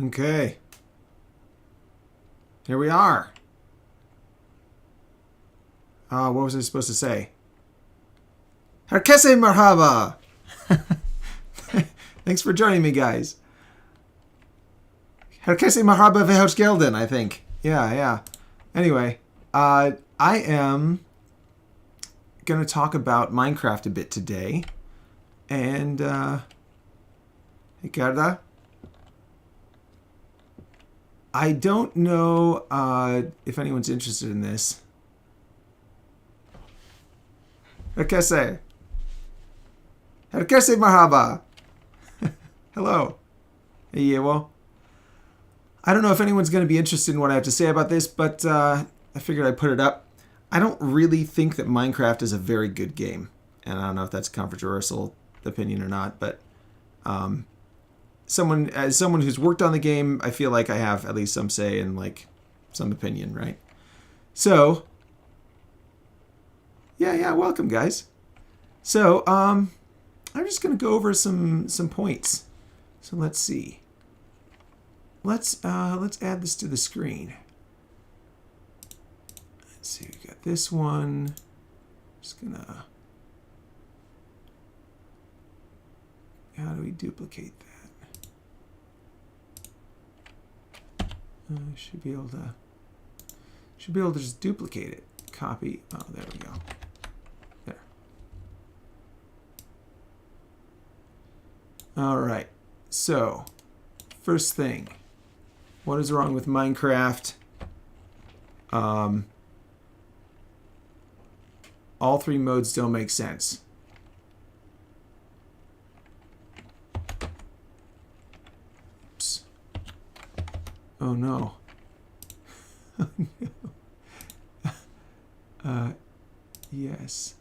Okay. Here we are. What was I supposed to say? Herkese merhaba! Thanks for joining me, guys. Herkese merhaba ve hoş geldin, I think. Yeah. Anyway, I am going to talk about Minecraft a bit today. And, Ricarda? I don't know if anyone's interested in this. Herkese. Herkese merhaba. Hello. Hey, well, I don't know if anyone's going to be interested in what I have to say about this, but I figured I'd put it up. I don't really think that Minecraft is a very good game. And I don't know if that's a controversial opinion or not, but as someone who's worked on the game, I feel like I have at least some say and like some opinion, right? So, yeah, welcome, guys. So, I'm just gonna go over some points. So let's see. Let's add this to the screen. Let's see, we got this one. Just gonna. How do we duplicate that? Should be able to just duplicate it. Copy. Oh, there we go. There. All right. So, first thing, what is wrong with Minecraft? All three modes don't make sense. Oh no. Oh no. Yes.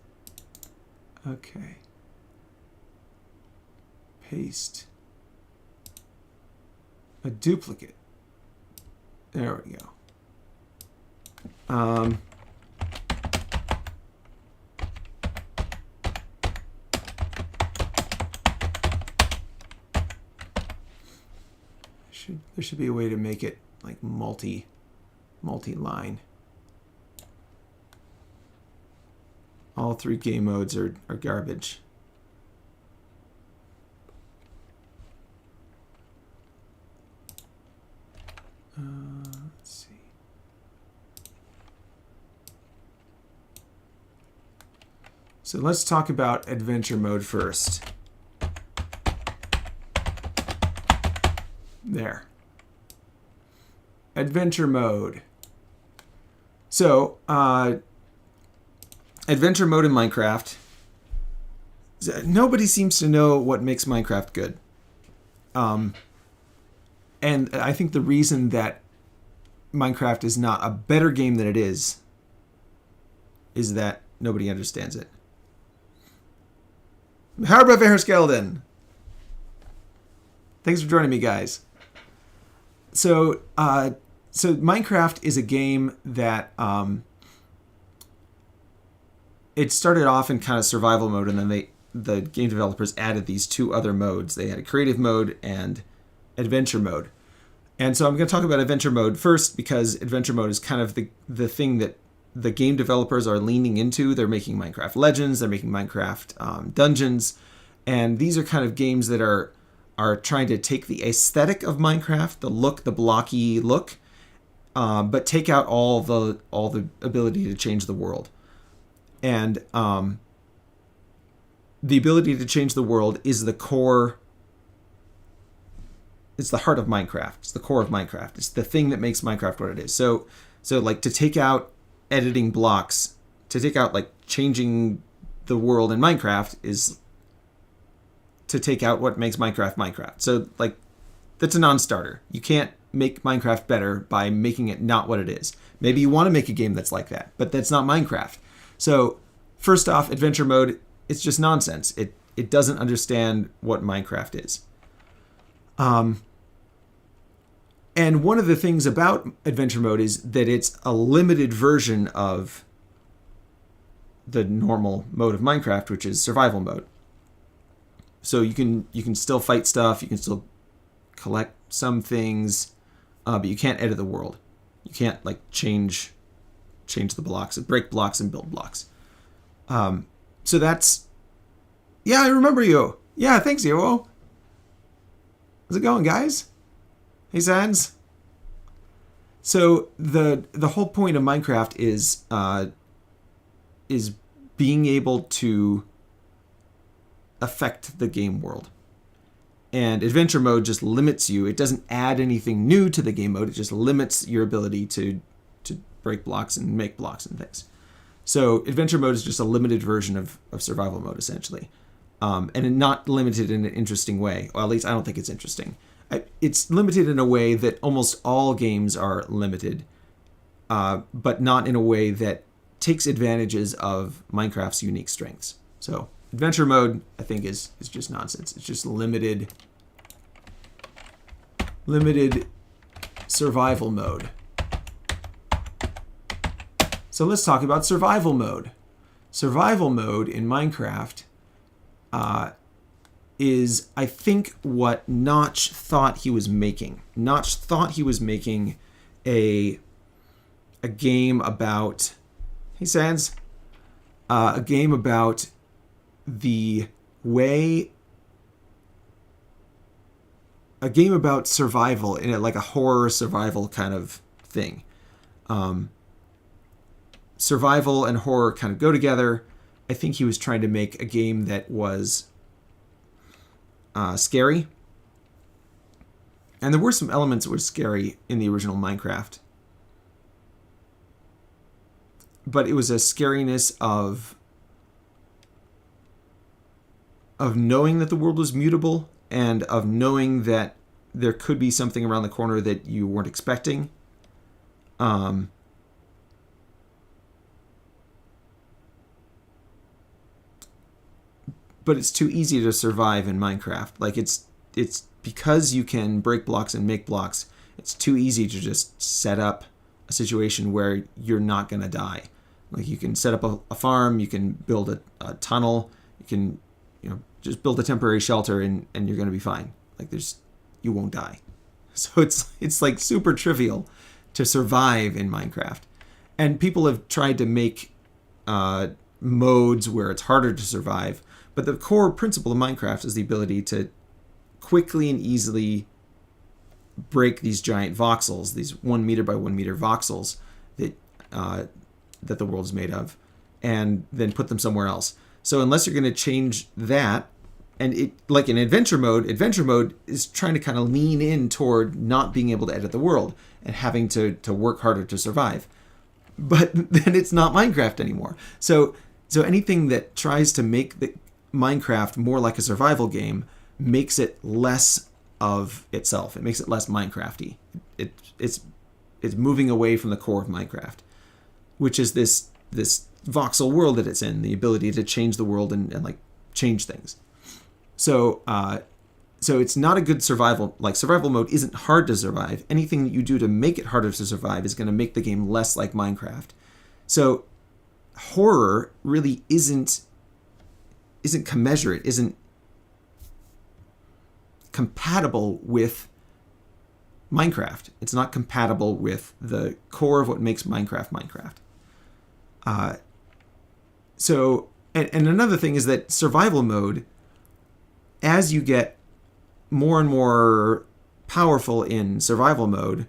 Okay. Paste. A duplicate. There we go. There should be a way to make it like multi-line. All three game modes are garbage. Let's see. So let's talk about adventure mode first. There. Adventure mode. So, adventure mode in Minecraft. Nobody seems to know what makes Minecraft good. And I think the reason that Minecraft is not a better game than it is that nobody understands it. Herkese hoş geldin. Thanks for joining me, guys. So Minecraft is a game that it started off in kind of survival mode, and then the game developers added these two other modes. They had a creative mode and adventure mode. And so I'm going to talk about adventure mode first, because adventure mode is kind of the thing that the game developers are leaning into. They're making Minecraft Legends, they're making Minecraft Dungeons, and these are kind of games that are trying to take the aesthetic of Minecraft, the look, the blocky look, but take out all the ability to change the world. And the ability to change the world is the core. It's the heart of Minecraft. It's the core of Minecraft. It's the thing that makes Minecraft what it is. So like to take out editing blocks, to take out like changing the world in Minecraft is to take out what makes Minecraft Minecraft. So like that's a non-starter. You can't make Minecraft better by making it not what it is. Maybe you want to make a game that's like that, but that's not Minecraft. So first off, adventure mode, it's just nonsense. It doesn't understand what Minecraft is. And one of the things about adventure mode is that it's a limited version of the normal mode of Minecraft, which is survival mode. So you can still fight stuff, you can still collect some things, but you can't edit the world. You can't like change the blocks, break blocks, and build blocks. So that's, yeah, I remember you. Yeah, thanks, Yo. How's it going, guys? Hey, Sans. So the whole point of Minecraft is being able to affect the game world. And adventure mode just limits you. It doesn't add anything new to the game mode. It just limits your ability to break blocks and make blocks and things. So adventure mode is just a limited version of survival mode, essentially. And not limited in an interesting way. Well, at least I don't think it's interesting. It's limited in a way that almost all games are limited, but not in a way that takes advantages of Minecraft's unique strengths. So adventure mode, I think, is just nonsense. It's just limited survival mode. So let's talk about survival mode. Survival mode in Minecraft is, I think, what Notch thought he was making. Notch thought he was making a game about... Hey, Sans. A game about the way... A game about survival in like a horror survival kind of thing. Survival and horror kind of go together. I think he was trying to make a game that was scary. And there were some elements that were scary in the original Minecraft. But it was a scariness of knowing that the world was mutable and of knowing that there could be something around the corner that you weren't expecting. But it's too easy to survive in Minecraft. Like it's because you can break blocks and make blocks, it's too easy to just set up a situation where you're not going to die. Like you can set up a farm, you can build a tunnel, you can just build a temporary shelter and you're going to be fine. Like you won't die. So it's like super trivial to survive in Minecraft. And people have tried to make modes where it's harder to survive. But the core principle of Minecraft is the ability to quickly and easily break these giant voxels, these 1 meter by 1 meter voxels that the world is made of, and then put them somewhere else. So unless you're going to change that, and it like in adventure mode is trying to kind of lean in toward not being able to edit the world and having to work harder to survive. But then it's not Minecraft anymore. So anything that tries to make the Minecraft more like a survival game makes it less of itself. It makes it less Minecrafty. It's moving away from the core of Minecraft, which is this voxel world that it's in, the ability to change the world and like change things. So it's not a good survival. Like survival mode isn't hard to survive. Anything that you do to make it harder to survive is going to make the game less like Minecraft. So horror really isn't commensurate, isn't compatible with Minecraft. It's not compatible with the core of what makes Minecraft. So another thing is that survival mode, as you get more and more powerful in survival mode,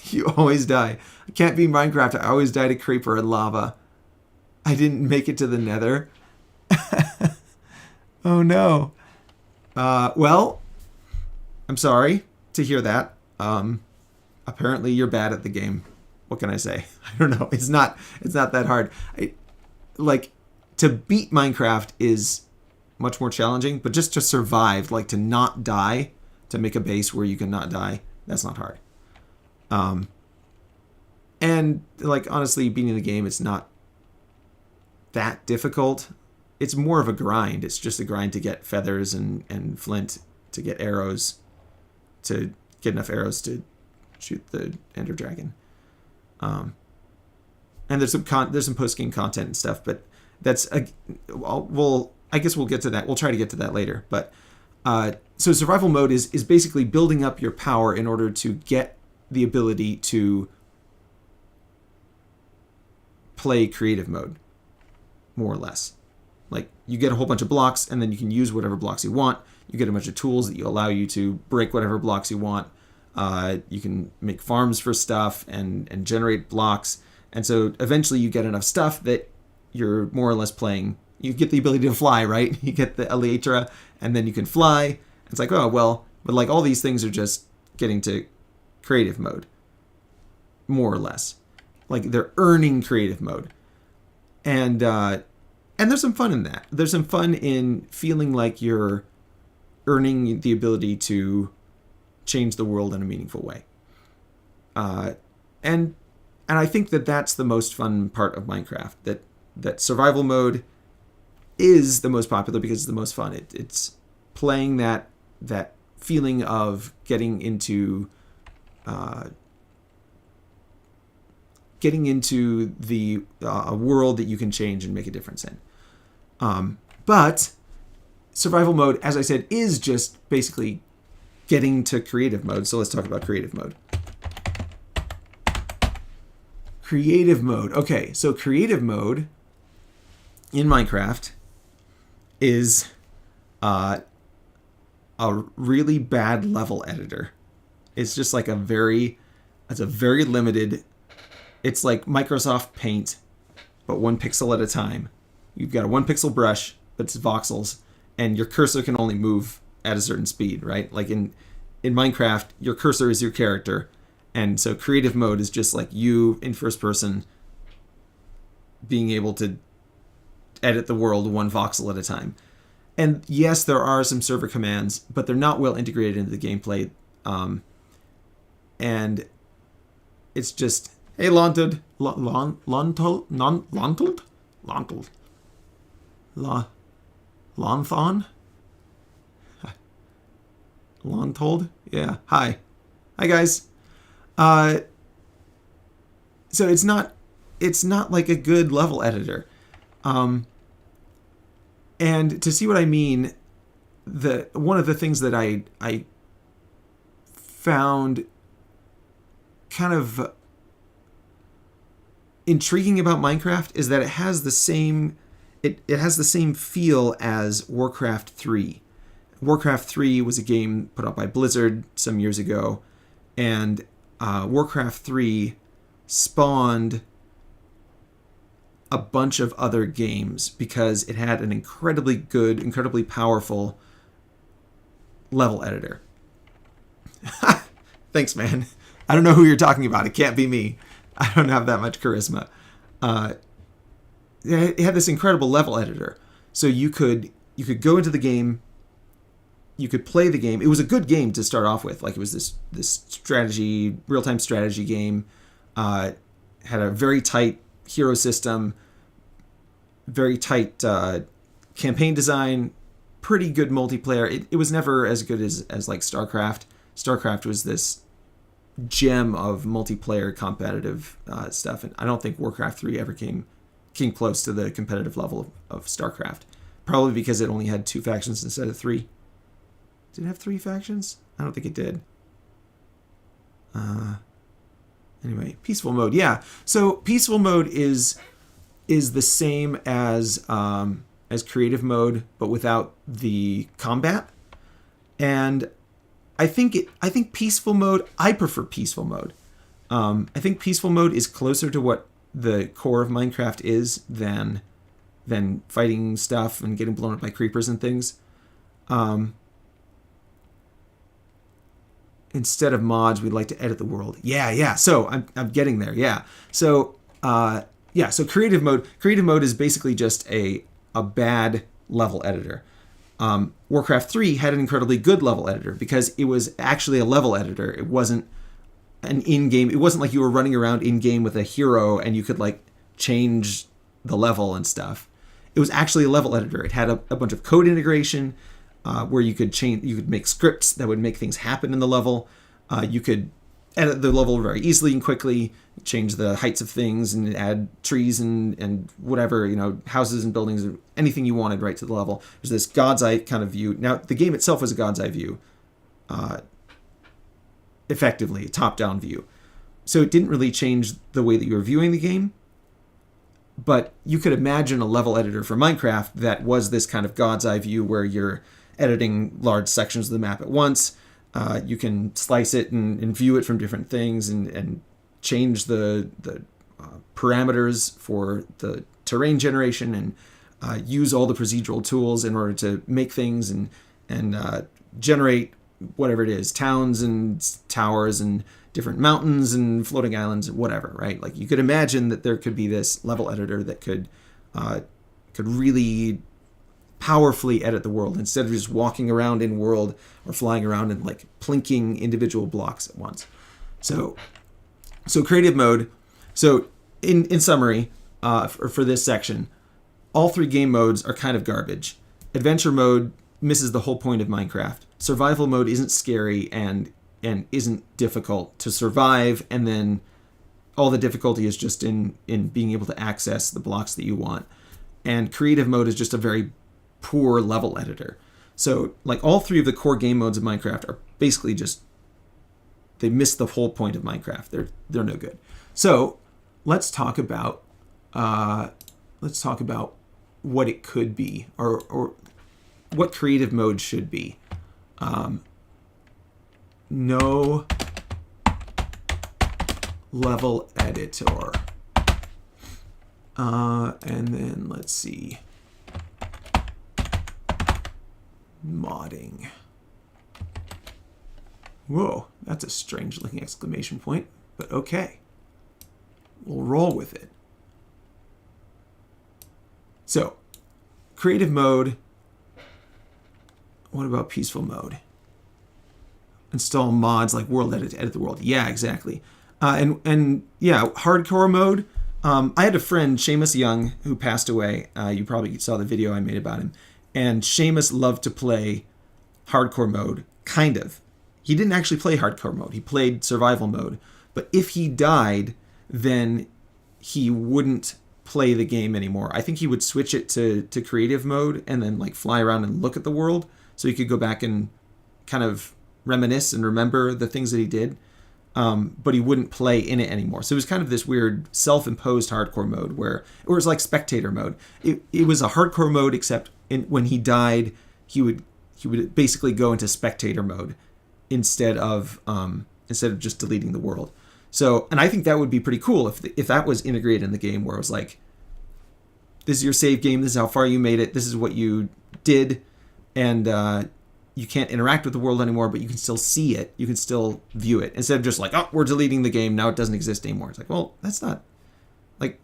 you always die. I can't beat Minecraft. I always die to creeper and lava. I didn't make it to the nether. Oh no. Well, I'm sorry to hear that. Apparently you're bad at the game. What can I say? I don't know. It's not that hard. To beat Minecraft is much more challenging, but just to survive, like to not die, to make a base where you can not die, that's not hard. And like honestly, beating the game, it's not that difficult. It's more of a grind. It's just a grind to get feathers and flint, to get arrows, to get enough arrows to shoot the Ender Dragon. And there's some post-game content and stuff, but that's I guess we'll get to that. We'll try to get to that later. But So survival mode is basically building up your power in order to get the ability to play creative mode, more or less. Like, you get a whole bunch of blocks, and then you can use whatever blocks you want. You get a bunch of tools that allow you to break whatever blocks you want. You can make farms for stuff and generate blocks. And so eventually you get enough stuff that you're more or less playing. You get the ability to fly, right? You get the elytra, and then you can fly. It's like, oh, well, but like all these things are just getting to creative mode, more or less. Like, they're earning creative mode. And there's some fun in that. There's some fun in feeling like you're earning the ability to change the world in a meaningful way. And I think that that's the most fun part of Minecraft. That survival mode is the most popular because it's the most fun. It's playing that feeling of getting into the a world that you can change and make a difference in. But survival mode, as I said, is just basically getting to creative mode. So let's talk about creative mode. Creative mode. Okay, so creative mode in Minecraft is a really bad level editor. It's just like a very limited. It's like Microsoft Paint, but 1 pixel at a time. You've got a 1 pixel brush, but it's voxels, and your cursor can only move at a certain speed, right? Like in Minecraft, your cursor is your character, and so creative mode is just like you in first person being able to edit the world 1 voxel at a time. And yes, there are some server commands, but they're not well integrated into the gameplay. And it's just, hey, Lontold, Lonthon? Lontold? Yeah. Hi, guys. So it's not like a good level editor. And to see what I mean, one of the things that I found kind of intriguing about Minecraft is that it has the same feel as Warcraft 3. Warcraft 3 was a game put out by Blizzard some years ago, and Warcraft 3 spawned a bunch of other games because it had an incredibly good, incredibly powerful level editor. Thanks, man. I don't know who you're talking about. It can't be me. I don't have that much charisma. It had this incredible level editor. So you could go into the game, you could play the game. It was a good game to start off with. Like, it was this strategy, real-time strategy game. Had a very tight hero system, very tight campaign design, pretty good multiplayer. It was never as good as like StarCraft. StarCraft was this gem of multiplayer competitive stuff, and I don't think Warcraft 3 ever came close to the competitive level of StarCraft. Probably because it only had 2 factions instead of 3. Did it have 3 factions? I don't think it did. Anyway, peaceful mode. Yeah. So peaceful mode is the same as creative mode, but without the combat. And I think peaceful mode. I prefer peaceful mode. I think peaceful mode is closer to what the core of Minecraft is than fighting stuff and getting blown up by creepers and things. Instead of mods, we'd like to edit the world. Yeah. So I'm getting there. Yeah. So So creative mode is basically just a bad level editor. Warcraft 3 had an incredibly good level editor because it was actually a level editor. It wasn't an in-game. It wasn't like you were running around in-game with a hero and you could like change the level and stuff. It was actually a level editor. It had a bunch of code integration. Where you could make scripts that would make things happen in the level. You could edit the level very easily and quickly, change the heights of things and add trees and whatever, houses and buildings, anything you wanted right to the level. There's this God's Eye kind of view. Now, the game itself was a God's Eye view, effectively, a top-down view. So it didn't really change the way that you were viewing the game, but you could imagine a level editor for Minecraft that was this kind of God's Eye view where you're editing large sections of the map at once. You can slice it and view it from different things and change the parameters for the terrain generation and use all the procedural tools in order to make things and generate whatever it is, towns and towers and different mountains and floating islands and whatever, right? Like you could imagine that there could be this level editor that could really powerfully edit the world instead of just walking around in world or flying around and like plinking individual blocks at once. So creative mode. So in summary, for this section, all three game modes are kind of garbage. Adventure mode misses the whole point of Minecraft. Survival mode isn't scary and isn't difficult to survive, and then all the difficulty is just in being able to access the blocks that you want. And creative mode is just a very poor level editor. So like all three of the core game modes of Minecraft are basically just, they miss the whole point of Minecraft. They're no good. So let's talk about what it could be or what creative mode should be. No level editor. And then let's see. Modding. Whoa, that's a strange looking exclamation point, but okay. We'll roll with it. So, creative mode. What about peaceful mode? Install mods like world edit to edit the world. Yeah, exactly. And yeah, hardcore mode. I had a friend, Seamus Young, who passed away. You probably saw the video I made about him. And Seamus loved to play hardcore mode, kind of. He didn't actually play hardcore mode. He played survival mode. But if he died, then he wouldn't play the game anymore. I think he would switch it to creative mode and then like fly around and look at the world so he could go back and kind of reminisce and remember the things that he did. But he wouldn't play in it anymore. So it was kind of this weird self-imposed hardcore mode where it was like spectator mode. It was a hardcore mode, except when he died, he would basically go into spectator mode instead of just deleting the world. So, and I think that would be pretty cool if that was integrated in the game, where it was like, this is your save game, this is how far you made it, this is what you did, and you can't interact with the world anymore, but you can still see it, you can still view it, instead of just like, oh, we're deleting the game, now it doesn't exist anymore. It's like, well, that's not, like,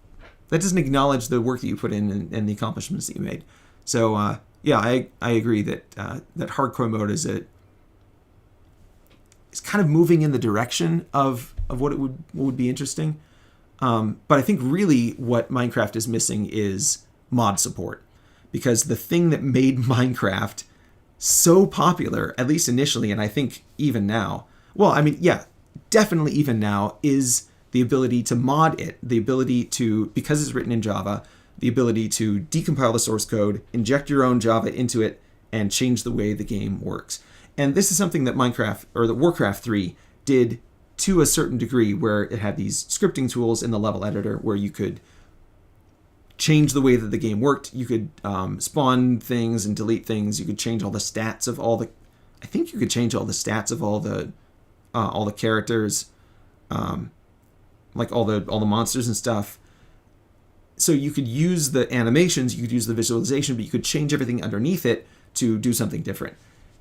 that doesn't acknowledge the work that you put in and the accomplishments that you made. So, yeah, I agree that that hardcore mode is kind of moving in the direction of what would be interesting. But I think really what Minecraft is missing is mod support, because the thing that made Minecraft so popular, at least initially, and I think even now, well, I mean, yeah, definitely even now, is the ability to mod it, the ability to, because it's written in Java, the ability to decompile the source code, inject your own Java into it, and change the way the game works. And this is something that Minecraft, or the Warcraft 3, did to a certain degree, where it had these scripting tools in the level editor where you could change the way that the game worked. You could spawn things and delete things. You could change all the stats of all the... I think you could change all the stats of all the characters, like all the monsters and stuff. So you could use the animations, you could use the visualization, but you could change everything underneath it to do something different.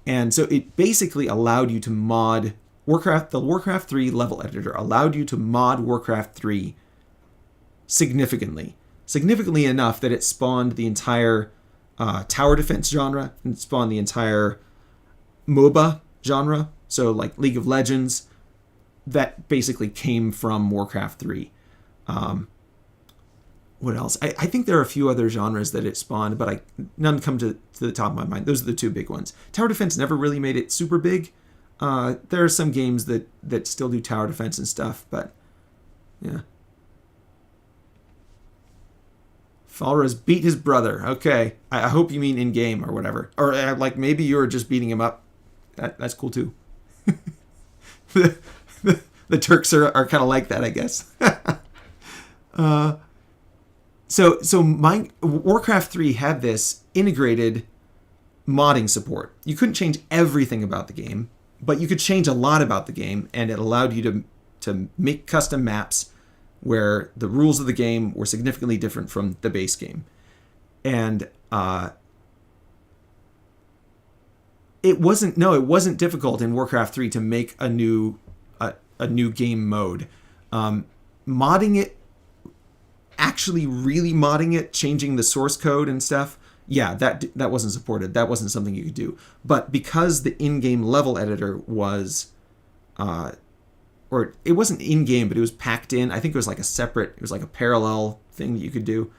And so it basically allowed you to mod Warcraft. The Warcraft 3 level editor allowed you to mod Warcraft 3 significantly enough that it spawned the entire tower defense genre, and spawned the entire MOBA genre. So like League of Legends, that basically came from Warcraft 3. What else? I think there are a few other genres that it spawned, but none come to the top of my mind. Those are the two big ones. Tower defense never really made it super big, There are some games that still do tower defense and stuff, but yeah. Falras beat his brother. Okay. I hope you mean in-game or whatever. Or like maybe you're just beating him up. That's cool too. the Turks are kind of like that, I guess. Warcraft 3 had this integrated modding support. You couldn't change everything about the game, but you could change a lot about the game, and it allowed you to make custom maps where the rules of the game were significantly different from the base game. And it wasn't difficult in Warcraft 3 to make a new game mode. Modding it, actually really modding it, changing the source code and stuff, yeah, that wasn't supported. That wasn't something you could do. But because the in-game level editor was, or it wasn't in-game, but it was packed in. I think it was like a parallel thing that you could do.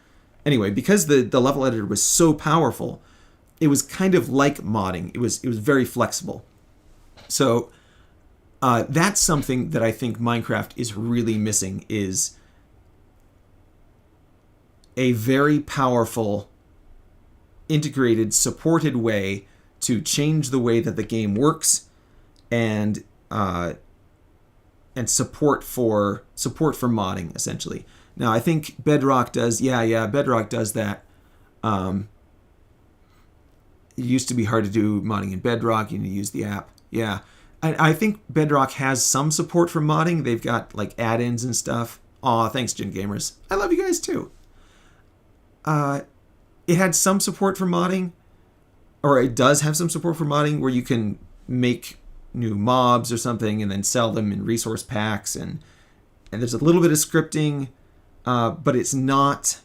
Anyway, because the level editor was so powerful, it was kind of like modding. It was very flexible. So that's something that I think Minecraft is really missing, is a very powerful, integrated, supported way to change the way that the game works, and support for modding, essentially. Now, I think Bedrock does. Bedrock does that. It used to be hard to do modding in Bedrock. You need to use the app. Yeah, I think Bedrock has some support for modding. They've got like add-ins and stuff. Aw, thanks, Gen Gamers. I love you guys too. It had some support for modding, or it does have some support for modding, where you can make new mobs or something and then sell them in resource packs, and there's a little bit of scripting, but it's not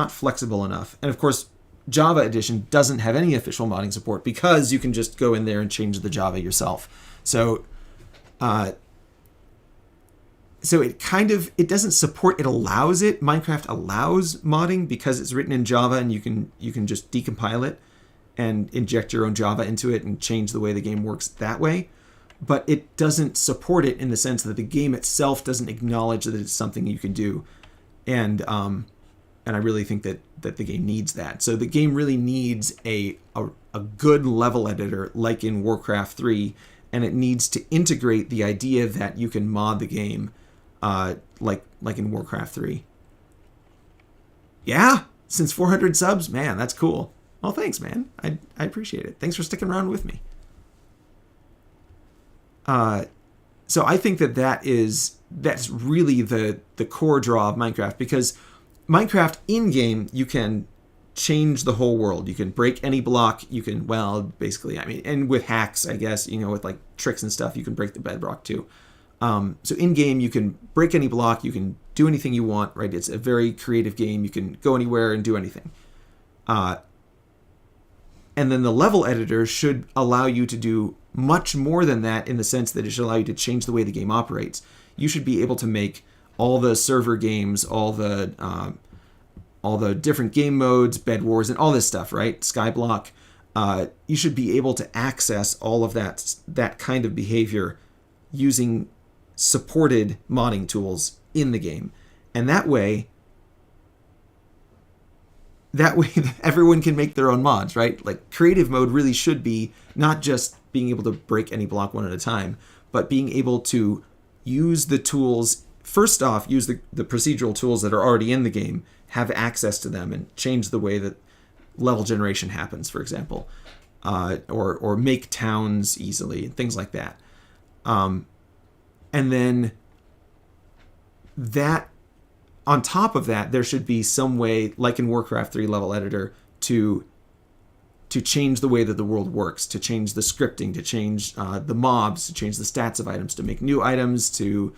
flexible enough. And of course, Java Edition doesn't have any official modding support, because you can just go in there and change the Java yourself. So it doesn't support, it allows it. Minecraft allows modding because it's written in Java, and you can just decompile it and inject your own Java into it and change the way the game works that way. But it doesn't support it in the sense that the game itself doesn't acknowledge that it's something you can do. And I really think that the game needs that. So the game really needs a good level editor like in Warcraft 3, and it needs to integrate the idea that you can mod the game like in Warcraft 3. Yeah, since 400 subs, man, that's cool. Well, thanks, man. I appreciate it. Thanks for sticking around with me. So I think that's really the core draw of Minecraft, because Minecraft in-game, you can change the whole world. You can break any block. You can, basically, and with hacks, I guess, with like tricks and stuff, you can break the bedrock too. So in-game, you can break any block. You can do anything you want, right? It's a very creative game. You can go anywhere and do anything. And then the level editor should allow you to do much more than that, in the sense that it should allow you to change the way the game operates. You should be able to make all the server games, all the different game modes, bed wars, and all this stuff, right? Skyblock. You should be able to access all of that kind of behavior using supported modding tools in the game. And that way everyone can make their own mods, right? Like, creative mode really should be not just being able to break any block one at a time, but being able to use the tools. First off, use the procedural tools that are already in the game, have access to them, and change the way that level generation happens, for example, or make towns easily, things like that. And then that, on top of that, there should be some way, like in Warcraft 3 level editor, to change the way that the world works, to change the scripting, to change the mobs, to change the stats of items, to make new items, to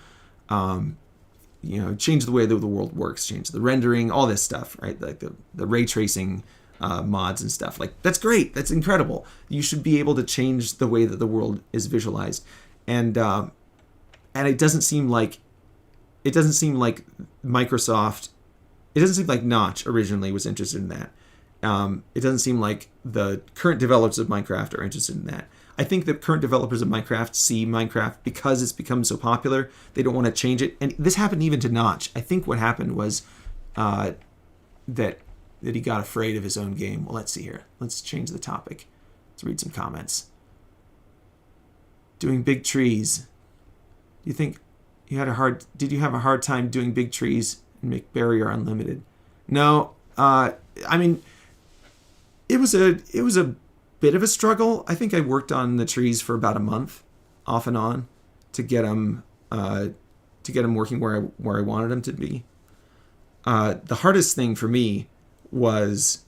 change the way that the world works, change the rendering, all this stuff, right? Like the ray tracing mods and stuff. Like, that's great. That's incredible. You should be able to change the way that the world is visualized. And it doesn't seem like Microsoft, it doesn't seem like Notch originally was interested in that. it doesn't seem like the current developers of Minecraft are interested in that. I think the current developers of Minecraft see Minecraft because it's become so popular. They don't want to change it. And this happened even to Notch. I think what happened was that he got afraid of his own game. Well, let's see here. Let's change the topic. Let's read some comments. Doing big trees. Do you think did you have a hard time doing big trees and make barrier unlimited? No. I mean, it was a bit of a struggle. I think I worked on the trees for about a month, off and on, to get them working where I wanted them to be. The hardest thing for me was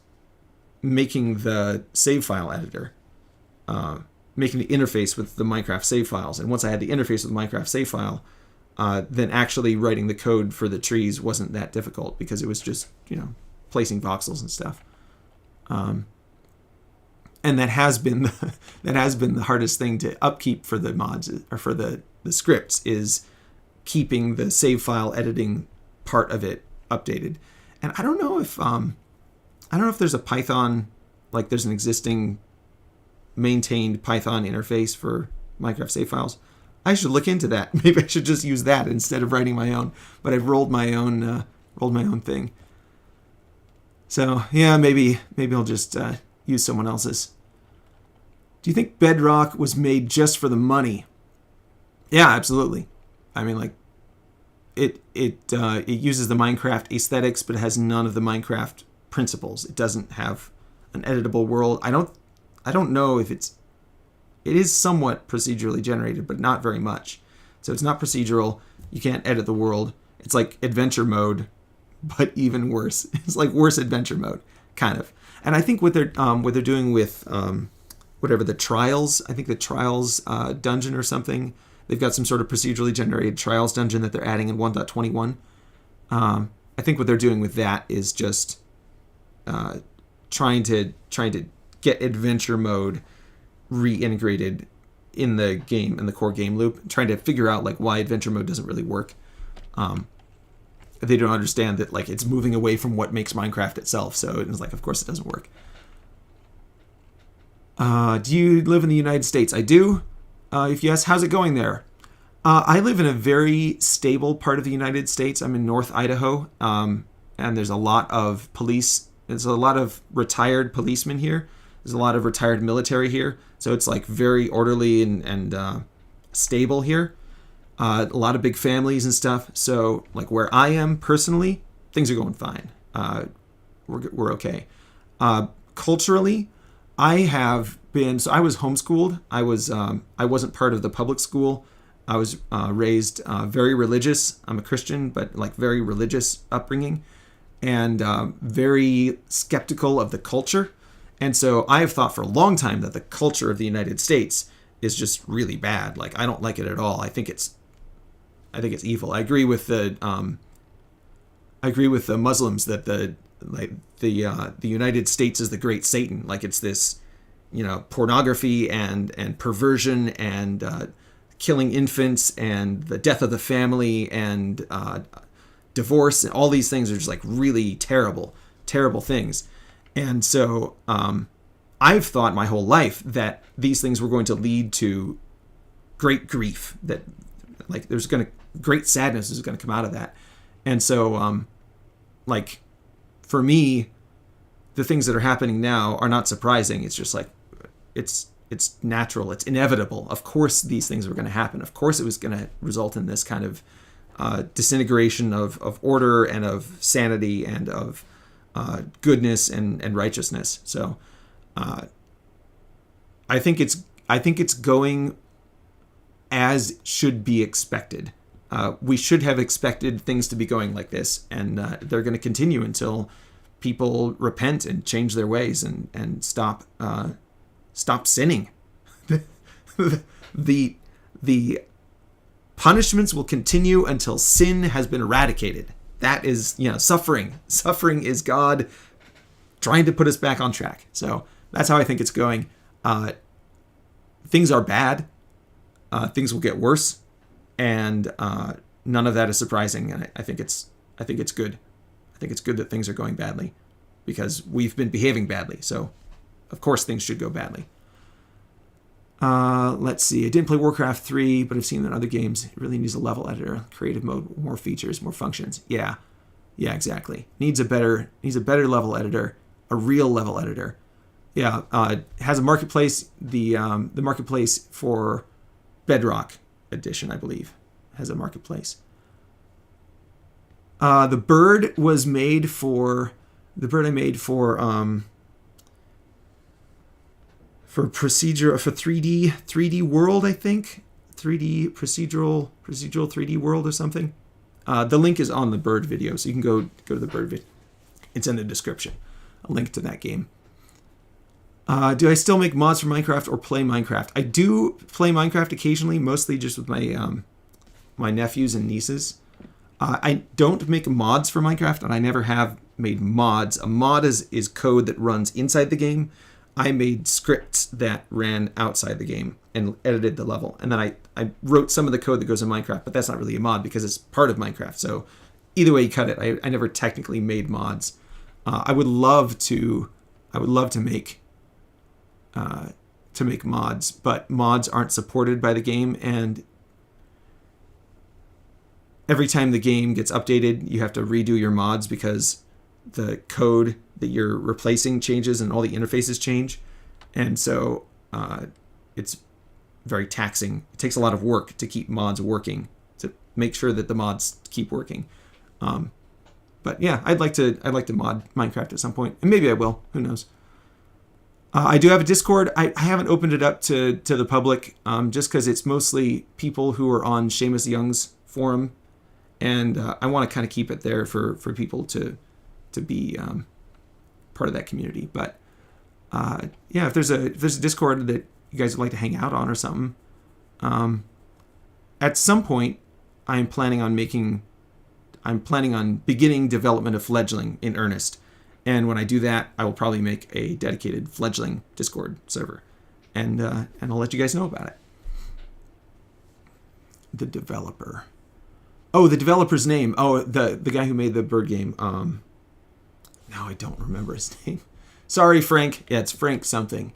making the save file editor, making the interface with the Minecraft save files. And once I had the interface with the Minecraft save file, then actually writing the code for the trees wasn't that difficult, because it was just, placing voxels and stuff. And that has been the hardest thing to upkeep for the mods, or for the scripts, is keeping the save file editing part of it updated. And I don't know if there's a Python, like there's an existing maintained Python interface for Minecraft save files. I should look into that. Maybe I should just use that instead of writing my own. But I've rolled my own thing. So yeah, maybe I'll just use someone else's. Do you think Bedrock was made just for the money? Yeah, absolutely. I mean, like, it uses the Minecraft aesthetics, but it has none of the Minecraft principles. It doesn't have an editable world. I don't know if it is somewhat procedurally generated, but not very much. So it's not procedural. You can't edit the world. It's like adventure mode, but even worse. It's like worse adventure mode, kind of. And I think what they're doing with whatever the trials, I think the trials dungeon or something, they've got some sort of procedurally generated trials dungeon that they're adding in 1.21. I think what they're doing with that is just trying to get adventure mode reintegrated in the game, in the core game loop, trying to figure out like why adventure mode doesn't really work. They don't understand that like it's moving away from what makes Minecraft itself. So it's like, of course it doesn't work. Do you live in the United States? I do. If yes, how's it going there? I live in a very stable part of the United States. I'm in North Idaho, and there's a lot of police. There's a lot of retired policemen here. There's a lot of retired military here. So it's like very orderly and stable here. A lot of big families and stuff. So like where I am personally, things are going fine. We're okay. Culturally, I have been, so I was homeschooled. I wasn't part of the public school. I was raised very religious. I'm a Christian, but like very religious upbringing, and very skeptical of the culture. And so I have thought for a long time that the culture of the United States is just really bad. Like I don't like it at all. I think it's evil. I agree with the Muslims that the United States is the great Satan. Like it's this, pornography and perversion and killing infants and the death of the family and divorce, and all these things are just like really terrible things. And so I've thought my whole life that these things were going to lead to great grief, that like great sadness is going to come out of that. And so like for me, the things that are happening now are not surprising. It's just like it's natural, it's inevitable. Of course these things were going to happen. Of course it was going to result in this kind of disintegration of order and of sanity and of goodness and righteousness. So I think it's going as should be expected. We should have expected things to be going like this, and they're going to continue until people repent and change their ways and stop sinning. The punishments will continue until sin has been eradicated. That is, suffering. Suffering is God trying to put us back on track. So that's how I think it's going. Things are bad. Things will get worse, and none of that is surprising. And I think it's good. I think it's good that things are going badly. because we've been behaving badly. So, of course, things should go badly. Let's see. I didn't play Warcraft 3, but I've seen that in other games. It really needs a level editor, creative mode, more features, more functions. Yeah, exactly. Needs a better level editor, a real level editor. Yeah, it has a marketplace. The marketplace for Bedrock Edition, I believe, has a marketplace. The bird I made for 3D world, I think. 3D procedural 3D world or something. The link is on the bird video, so you can go to the bird video. It's in the description. A link to that game. Do I still make mods for Minecraft or play Minecraft? I do play Minecraft occasionally, mostly just with my my nephews and nieces. I don't make mods for Minecraft, and I never have made mods. A mod is code that runs inside the game. I made scripts that ran outside the game and edited the level. And then I wrote some of the code that goes in Minecraft, but that's not really a mod because it's part of Minecraft. So either way you cut it, I never technically made mods. I would love to make mods, but mods aren't supported by the game, and every time the game gets updated, you have to redo your mods because the code that you're replacing changes and all the interfaces change. And so it's very taxing. It takes a lot of work to keep mods working, to make sure that the mods keep working. But yeah, I'd like to mod Minecraft at some point, and maybe I will. Who knows? I do have a Discord. I haven't opened it up to the public just because it's mostly people who are on Seamus Young's forum, and I want to kind of keep it there for people to be part of that community. But yeah, if there's a Discord that you guys would like to hang out on or something, at some point I'm planning on beginning development of Fledgling in earnest. And when I do that, I will probably make a dedicated Fledgling Discord server, and I'll let you guys know about it. The developer. Oh, the developer's name. Oh, the guy who made the bird game. Now I don't remember his name. Sorry, Frank. Yeah, it's Frank something.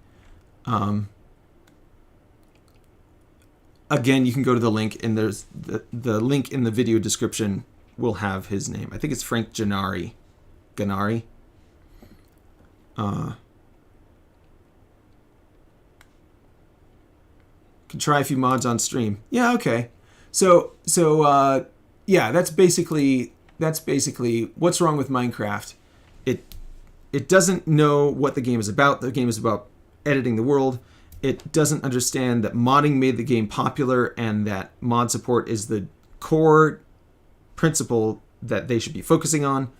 Again, you can go to the link, and there's the link in the video description will have his name. I think it's Frank Gennari. Can try a few mods on stream. Yeah, okay. So yeah, that's basically what's wrong with Minecraft. It doesn't know what the game is about. The game is about editing the world. It doesn't understand that modding made the game popular and that mod support is the core principle that they should be focusing on.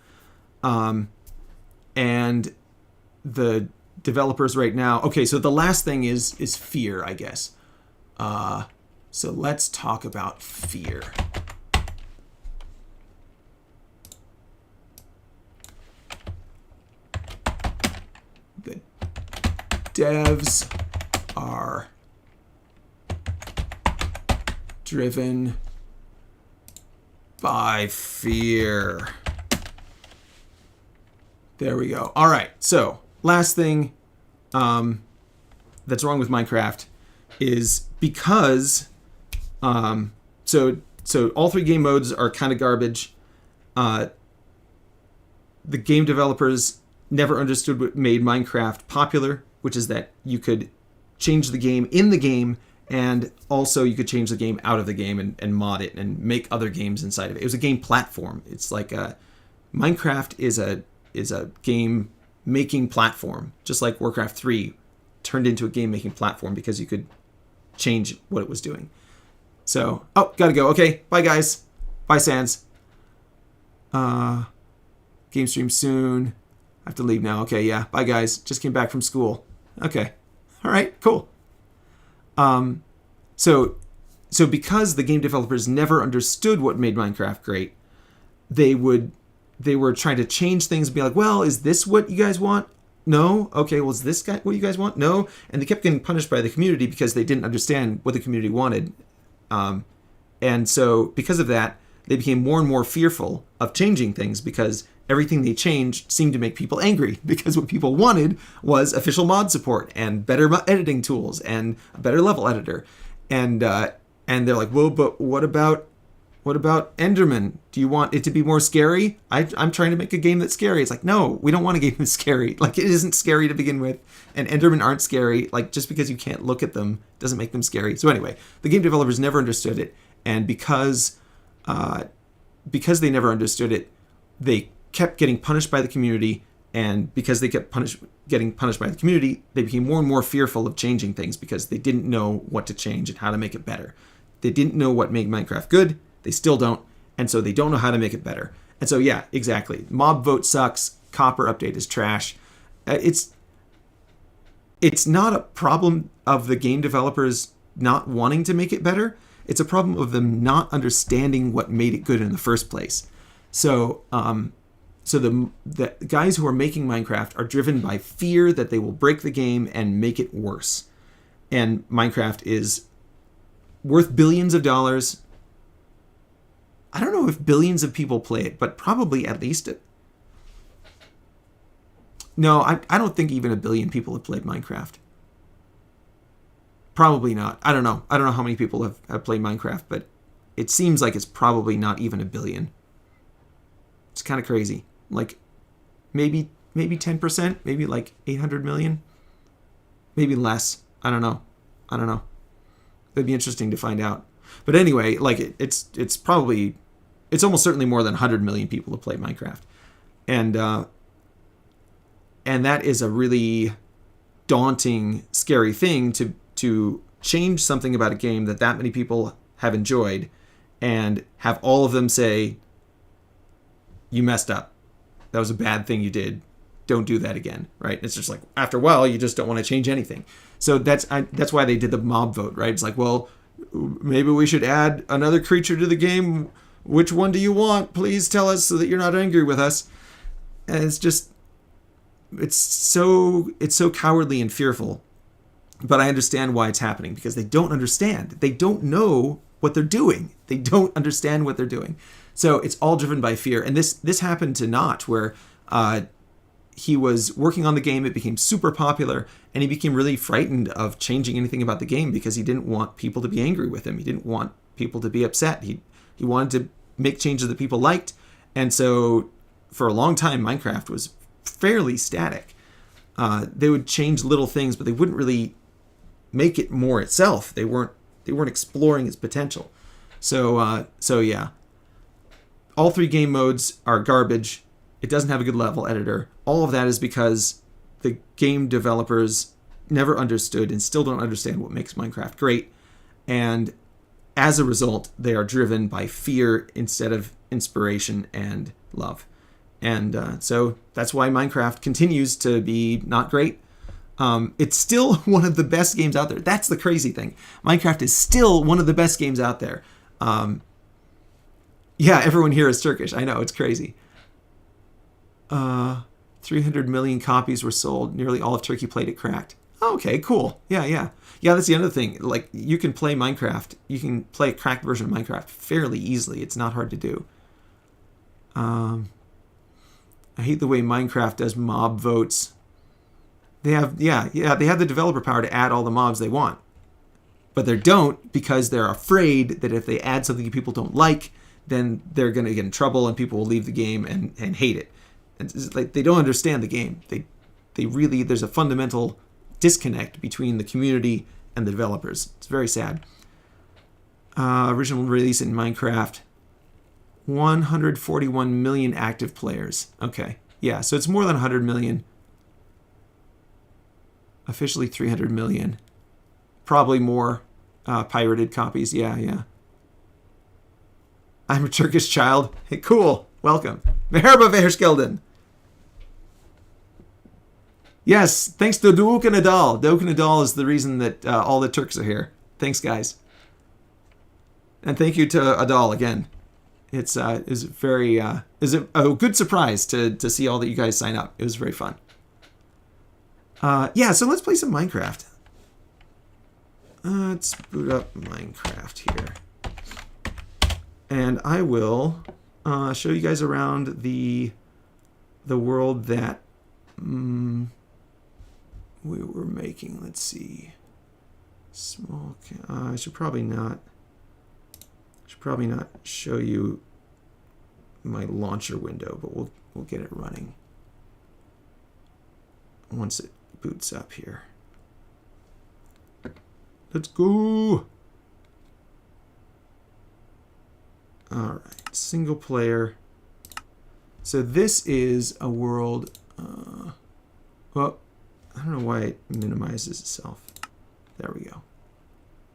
And the developers right now... Okay, so the last thing is fear, I guess. So let's talk about fear. The devs are driven by fear. There we go. All right. So last thing that's wrong with Minecraft is because so all three game modes are kind of garbage. The game developers never understood what made Minecraft popular, which is that you could change the game in the game, and also you could change the game out of the game and mod it and make other games inside of it. It was a game platform. It's like Minecraft is a game making platform, just like Warcraft 3 turned into a game making platform because you could change what it was doing. So, gotta go. Okay, bye guys. Bye Sans. Game stream soon. I have to leave now. Okay, yeah. Bye guys. Just came back from school. Okay. All right, cool. So because the game developers never understood what made Minecraft great, they were trying to change things and be like, well, is this what you guys want? No. Okay, well, is this guy what you guys want? No. And they kept getting punished by the community because they didn't understand what the community wanted. And so because of that, they became more and more fearful of changing things because everything they changed seemed to make people angry, because what people wanted was official mod support and better editing tools and a better level editor. And they're like, well, but what about Enderman? Do you want it to be more scary? I'm trying to make a game that's scary. It's like, no, we don't want a game that's scary. Like, it isn't scary to begin with, and Enderman aren't scary. Like, just because you can't look at them doesn't make them scary. So anyway, the game developers never understood it, and because they never understood it, they kept getting punished by the community, and because they kept getting punished by the community, they became more and more fearful of changing things because they didn't know what to change and how to make it better. They didn't know what made Minecraft good. They still don't, and so they don't know how to make it better. And so, yeah, exactly. Mob vote sucks. Copper update is trash. It's not a problem of the game developers not wanting to make it better. It's a problem of them not understanding what made it good in the first place. So the guys who are making Minecraft are driven by fear that they will break the game and make it worse. And Minecraft is worth billions of dollars. I don't know if billions of people play it, but probably at least it. No, I don't think even 1 billion people have played Minecraft. Probably not. I don't know. I don't know how many people have played Minecraft, but it seems like it's probably not even 1 billion. It's kind of crazy. Like, maybe 10%, maybe like 800 million, maybe less. I don't know. It'd be interesting to find out. But anyway, like it's almost certainly more than 100 million people have played Minecraft, and that is a really daunting, scary thing to change something about a game that many people have enjoyed, and have all of them say, "You messed up. That was a bad thing you did. Don't do that again." Right? It's just like, after a while, you just don't want to change anything. So that's why they did the mob vote, right? It's like, well, maybe we should add another creature to the game. Which one do you want? Please tell us so that you're not angry with us. And it's so cowardly and fearful. But I understand why it's happening, because they don't understand. They don't know what they're doing. They don't understand what they're doing. So it's all driven by fear. And this happened to Notch, where he was working on the game. It became super popular, and he became really frightened of changing anything about the game because he didn't want people to be angry with him. He didn't want people to be upset. He wanted to make changes that people liked. And so for a long time, Minecraft was fairly static. They would change little things, but they wouldn't really make it more itself. They weren't exploring its potential. So yeah. All 3 game modes are garbage. It doesn't have a good level editor. All of that is because the game developers never understood and still don't understand what makes Minecraft great. And as a result, they are driven by fear instead of inspiration and love. And so that's why Minecraft continues to be not great. It's still one of the best games out there. That's the crazy thing. Minecraft is still one of the best games out there. Yeah, everyone here is Turkish. I know, it's crazy. 300 million copies were sold. Nearly all of Turkey played it cracked. Oh, okay, cool. Yeah, that's the other thing. Like, you can play Minecraft. You can play a cracked version of Minecraft fairly easily. It's not hard to do. I hate the way Minecraft does mob votes. They have the developer power to add all the mobs they want. But they don't, because they're afraid that if they add something people don't like, then they're going to get in trouble and people will leave the game and hate it. It's like, they don't understand the game. They really, there's a fundamental disconnect between the community and the developers. It's very sad. Original release in Minecraft, 141 million active players. Okay, yeah, so it's more than 100 million. Officially 300 million. Probably more pirated copies. Yeah. I'm a Turkish child. Hey, cool. Welcome. Merhaba Vergelden. Yes, thanks to Türkiye'den Adal. Türkiye'den Adal is the reason that all the Turks are here. Thanks, guys. And thank you to Adal again. It's a good surprise to see all that you guys sign up. It was very fun. Yeah, so let's play some Minecraft. Let's boot up Minecraft here. And I will show you guys around the the world that we were making. Let's see. I should probably not show you my launcher window, but we'll get it running once it boots up here. Let's go. All right, single player. So this is a world. Well, I don't know why it minimizes itself. There we go.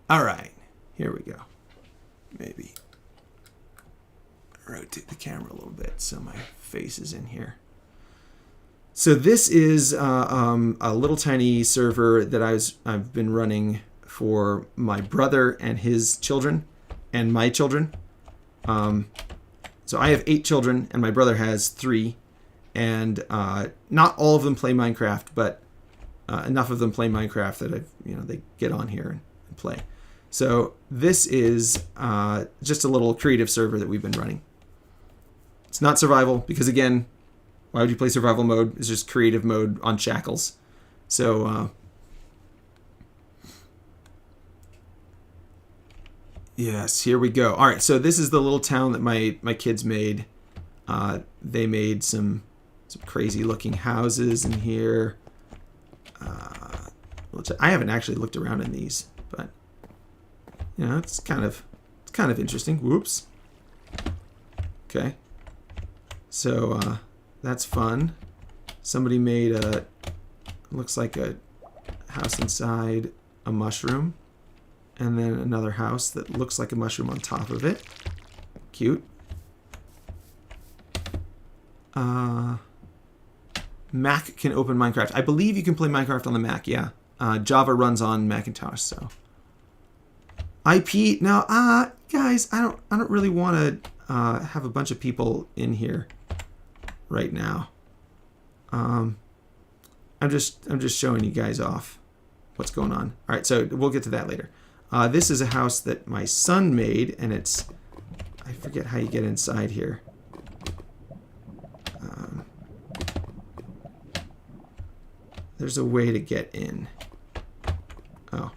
All right, here we go. Maybe rotate the camera a little bit so my face is in here. So this is a little tiny server that I've been running for my brother and his children and my children. So I have 8 children and my brother has 3, and not all of them play Minecraft, but enough of them play Minecraft that they get on here and play. So this is just a little creative server that we've been running. It's not survival because, again, why would you play survival mode? It's just creative mode on shackles. So yes, here we go. All right, so this is the little town that my kids made. They made some crazy looking houses in here. I haven't actually looked around in these, but it's kind of interesting. Whoops. Okay. So that's fun. Somebody made looks like a house inside a mushroom, and then another house that looks like a mushroom on top of it. Cute. Mac can open Minecraft. I believe you can play Minecraft on the Mac, yeah. Java runs on Macintosh, so. IP, now, guys, I don't really want to have a bunch of people in here right now. I'm just showing you guys off what's going on. All right, so we'll get to that later. This is a house that my son made, and I forget how you get inside here. There's a way to get in. Oh,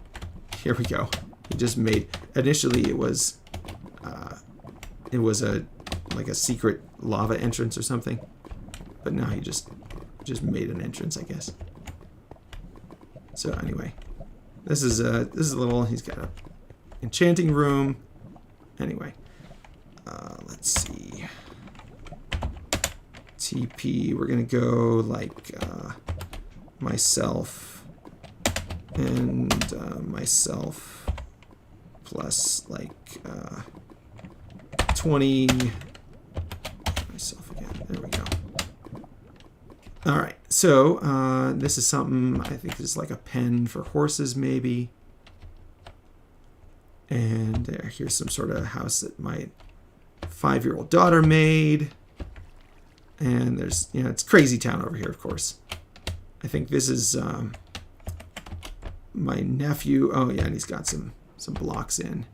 here we go. He just made. Initially, it was like a secret lava entrance or something, but now he just made an entrance, I guess. So anyway, this is a little. He's got a enchanting room. Anyway, let's see. TP. We're gonna go like. Myself and myself plus like 20 myself again. There we go. All right, so this is something I think is like a pen for horses maybe, and here's some sort of house that my 5-year-old daughter made, and there's it's crazy town over here, of course. I think this is my nephew. Oh yeah, and he's got some blocks in.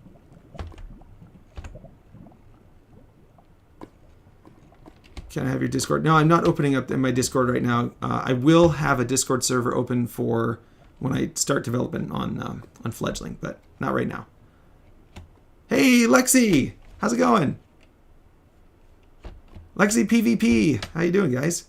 Can I have your Discord? No, I'm not opening up my Discord right now. I will have a Discord server open for when I start development on Fledgling, but not right now. Hey, Lexi, how's it going? Lexi PvP, how you doing, guys?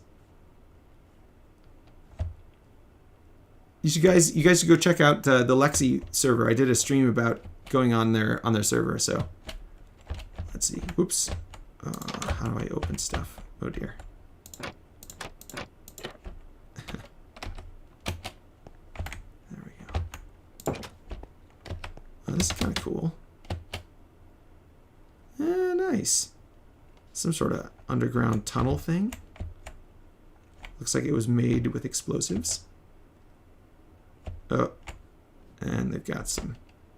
You guys should go check out the Lexi server. I did a stream about going on their server. So let's see. Oops. How do I open stuff? Oh dear. There we go. Oh, this is kind of cool. Nice. Some sort of underground tunnel thing. Looks like it was made with explosives. Oh, and they've got some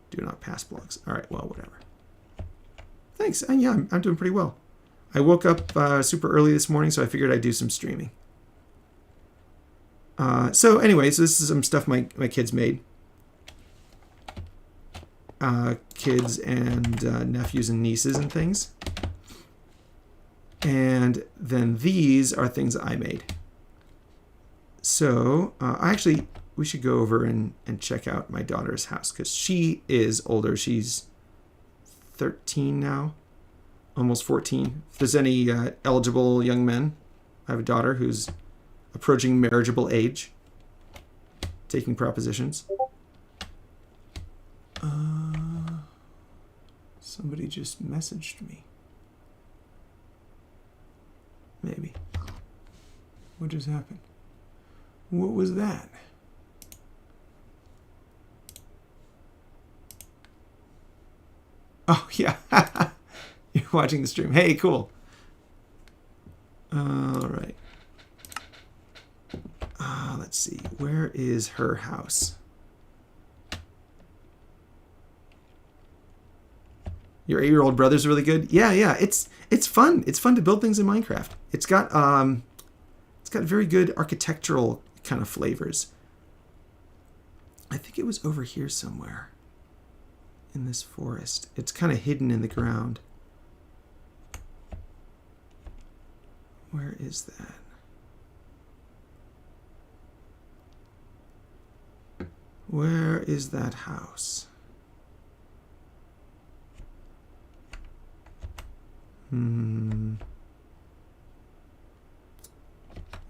do not pass blocks. All right, well, whatever. Thanks. And yeah, I'm doing pretty well. I woke up super early this morning, so I figured I'd do some streaming. So anyway, so this is some stuff my kids made. Kids and nephews and nieces and things. And then these are things I made. So we should go over and check out my daughter's house because she is older. She's 13 now, almost 14. If there's any eligible young men, I have a daughter who's approaching marriageable age, taking propositions. Somebody just messaged me. Maybe. What just happened? What was that? Oh, yeah. You're watching the stream. Hey, cool. All right. Let's see. Where is her house? Your 8-year-old brother's really good. Yeah. It's fun. It's fun to build things in Minecraft. It's got very good architectural kind of flavors. I think it was over here somewhere in this forest. It's kind of hidden in the ground. Where is that? Where is that house?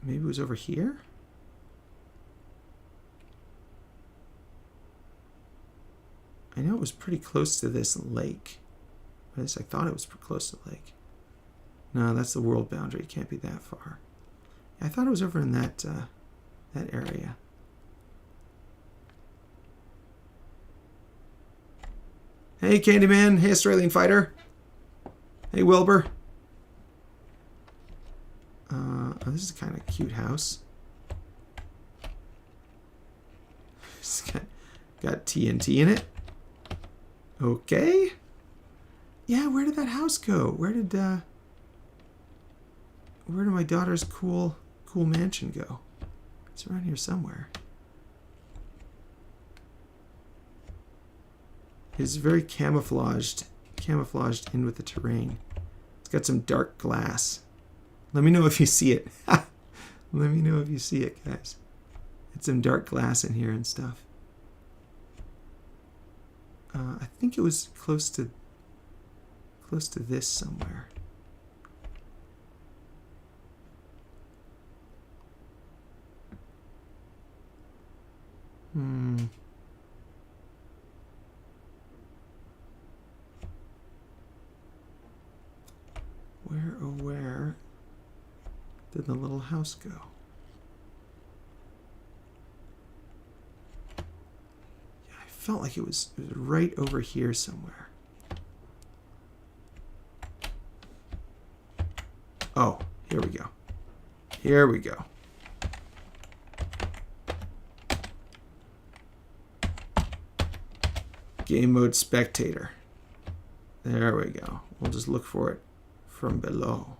Maybe it was over here? I know it was pretty close to this lake. At least I thought it was pretty close to the lake. No, that's the world boundary. It can't be that far. I thought it was over in that area. Hey, Candyman. Hey, Australian Fighter. Hey, Wilbur. This is a kind of cute house. It's got TNT in it. Okay. Yeah, where did that house go? Where did my daughter's cool mansion go? It's around here somewhere. It's very camouflaged in with the terrain. It's got some dark glass. Let me know if you see it. Let me know if you see it, guys. It's some dark glass in here and stuff. I think it was close to this somewhere. Where did the little house go? Yeah, I felt like it was right over here somewhere. Oh, here we go. Here we go. Game mode spectator. There we go. We'll just look for it from below.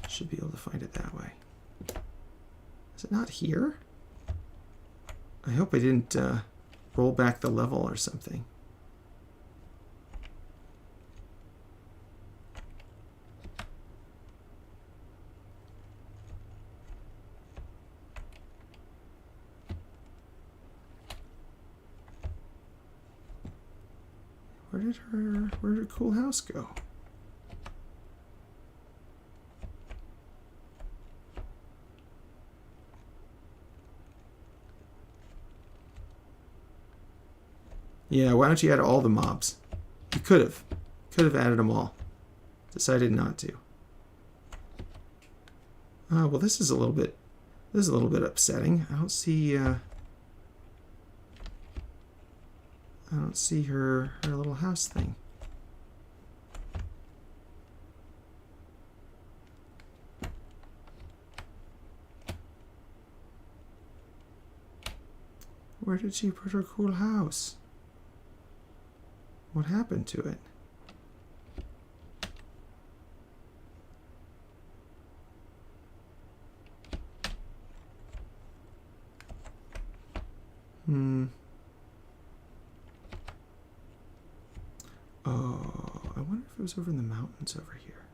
Should be able to find it that way. Is it not here? I hope I didn't roll back the level or something. Where did her cool house go? Yeah, why don't you add all the mobs? You could have added them all. Decided not to. Oh, well, this is a little bit upsetting. I don't see her little house thing. Where did she put her cool house? What happened to it? Oh, I wonder if it was over in the mountains over here.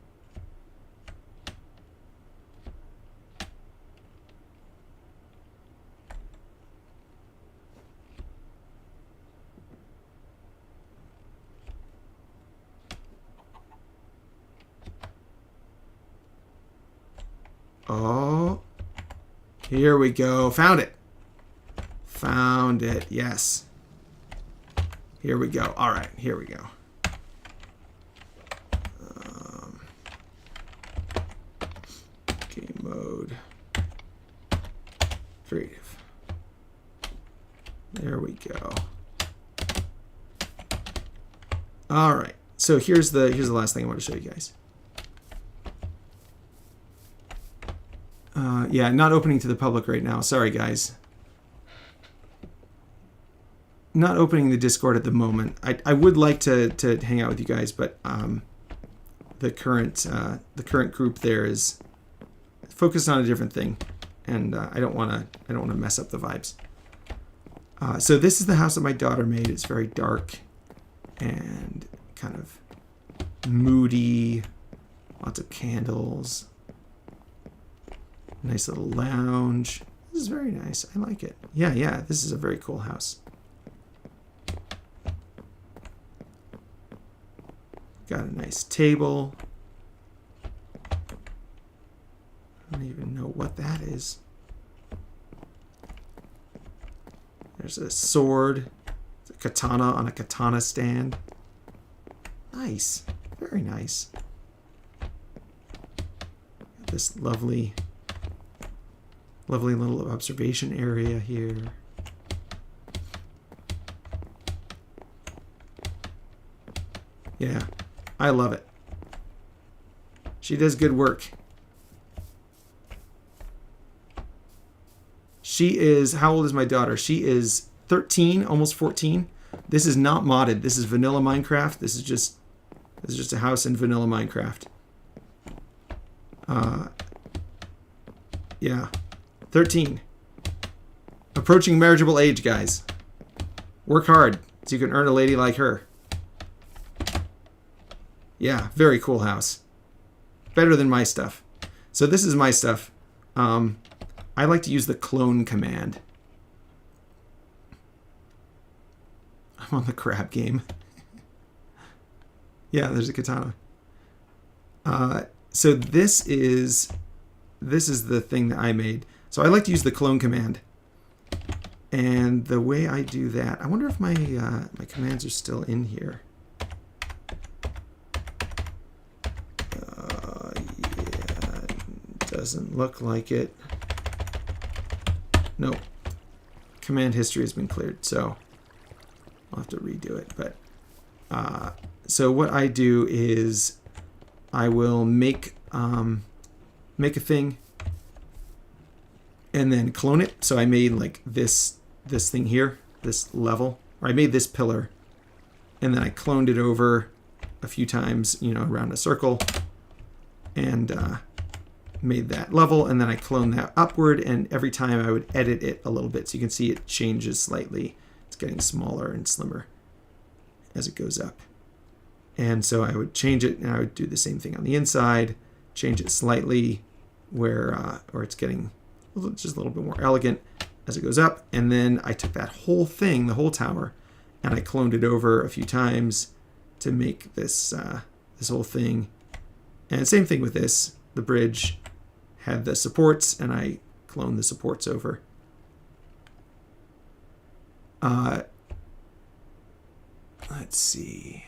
Oh. Here we go. Found it. Found it. Yes. Here we go. All right. Here we go. Game mode. Creative. There we go. All right. So here's the last thing I want to show you guys. Yeah, not opening to the public right now. Sorry, guys. Not opening the Discord at the moment. I would like to hang out with you guys, but the current group there is focused on a different thing, and I don't want to mess up the vibes. So this is the house that my daughter made. It's very dark and kind of moody. Lots of candles. Nice little lounge. This is very nice. I like it. Yeah, this is a very cool house. Got a nice table. I don't even know what that is. There's a sword. It's a katana on a katana stand. Nice. Very nice. Got this lovely little observation area here. Yeah, I love it. She does good work. She is, how old is my daughter? She is 13, almost 14. This is not modded. This is vanilla Minecraft. This is just a house in vanilla Minecraft. Yeah. 13. Approaching marriageable age, guys. Work hard so you can earn a lady like her. Yeah, very cool house. Better than my stuff. So this is my stuff. I like to use the clone command. I'm on the crab game. Yeah, there's a katana. So this is the thing that I made. So I like to use the clone command. And the way I do that, I wonder if my my commands are still in here. Yeah, doesn't look like it. No. Command history has been cleared, so I'll have to redo it. But so what I do is I will make a thing and then clone it. So I made like this thing here, this level, or I made this pillar, and then I cloned it over a few times, around a circle, and made that level, and then I cloned that upward, and every time I would edit it a little bit, so you can see it changes slightly. It's getting smaller and slimmer as it goes up. And so I would change it, and I would do the same thing on the inside, change it slightly where it's getting just a little bit more elegant as it goes up. And then I took that whole thing, the whole tower, and I cloned it over a few times to make this this whole thing. And same thing with this. The bridge had the supports, and I cloned the supports over. Let's see.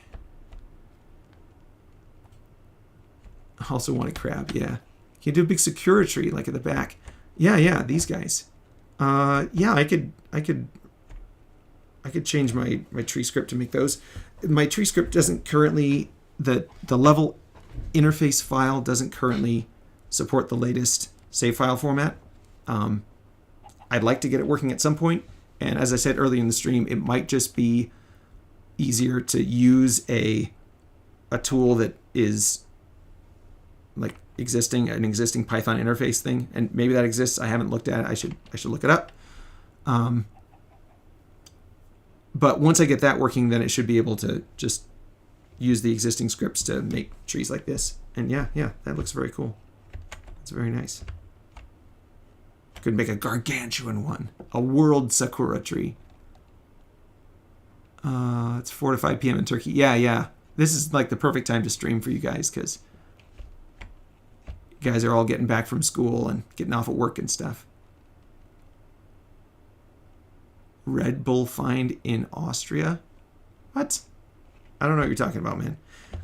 I also want a crab, yeah. You can do a big security tree, like at the back. Yeah, these guys. Yeah, I could change my tree script to make those. My tree script doesn't currently, the level interface file doesn't currently support the latest save file format. I'd like to get it working at some point, and as I said earlier in the stream, it might just be easier to use a tool that is like an existing Python interface thing, and maybe that exists. I haven't looked at it. I should look it up. But once I get that working, then it should be able to just use the existing scripts to make trees like this. And yeah, that looks very cool. It's very nice. Could make a gargantuan one, a world sakura tree. It's 4 to 5 p.m. in Turkey. Yeah. This is like the perfect time to stream for you guys, because guys are all getting back from school and getting off at work and stuff. Red Bull find in Austria? What? I don't know what you're talking about, man.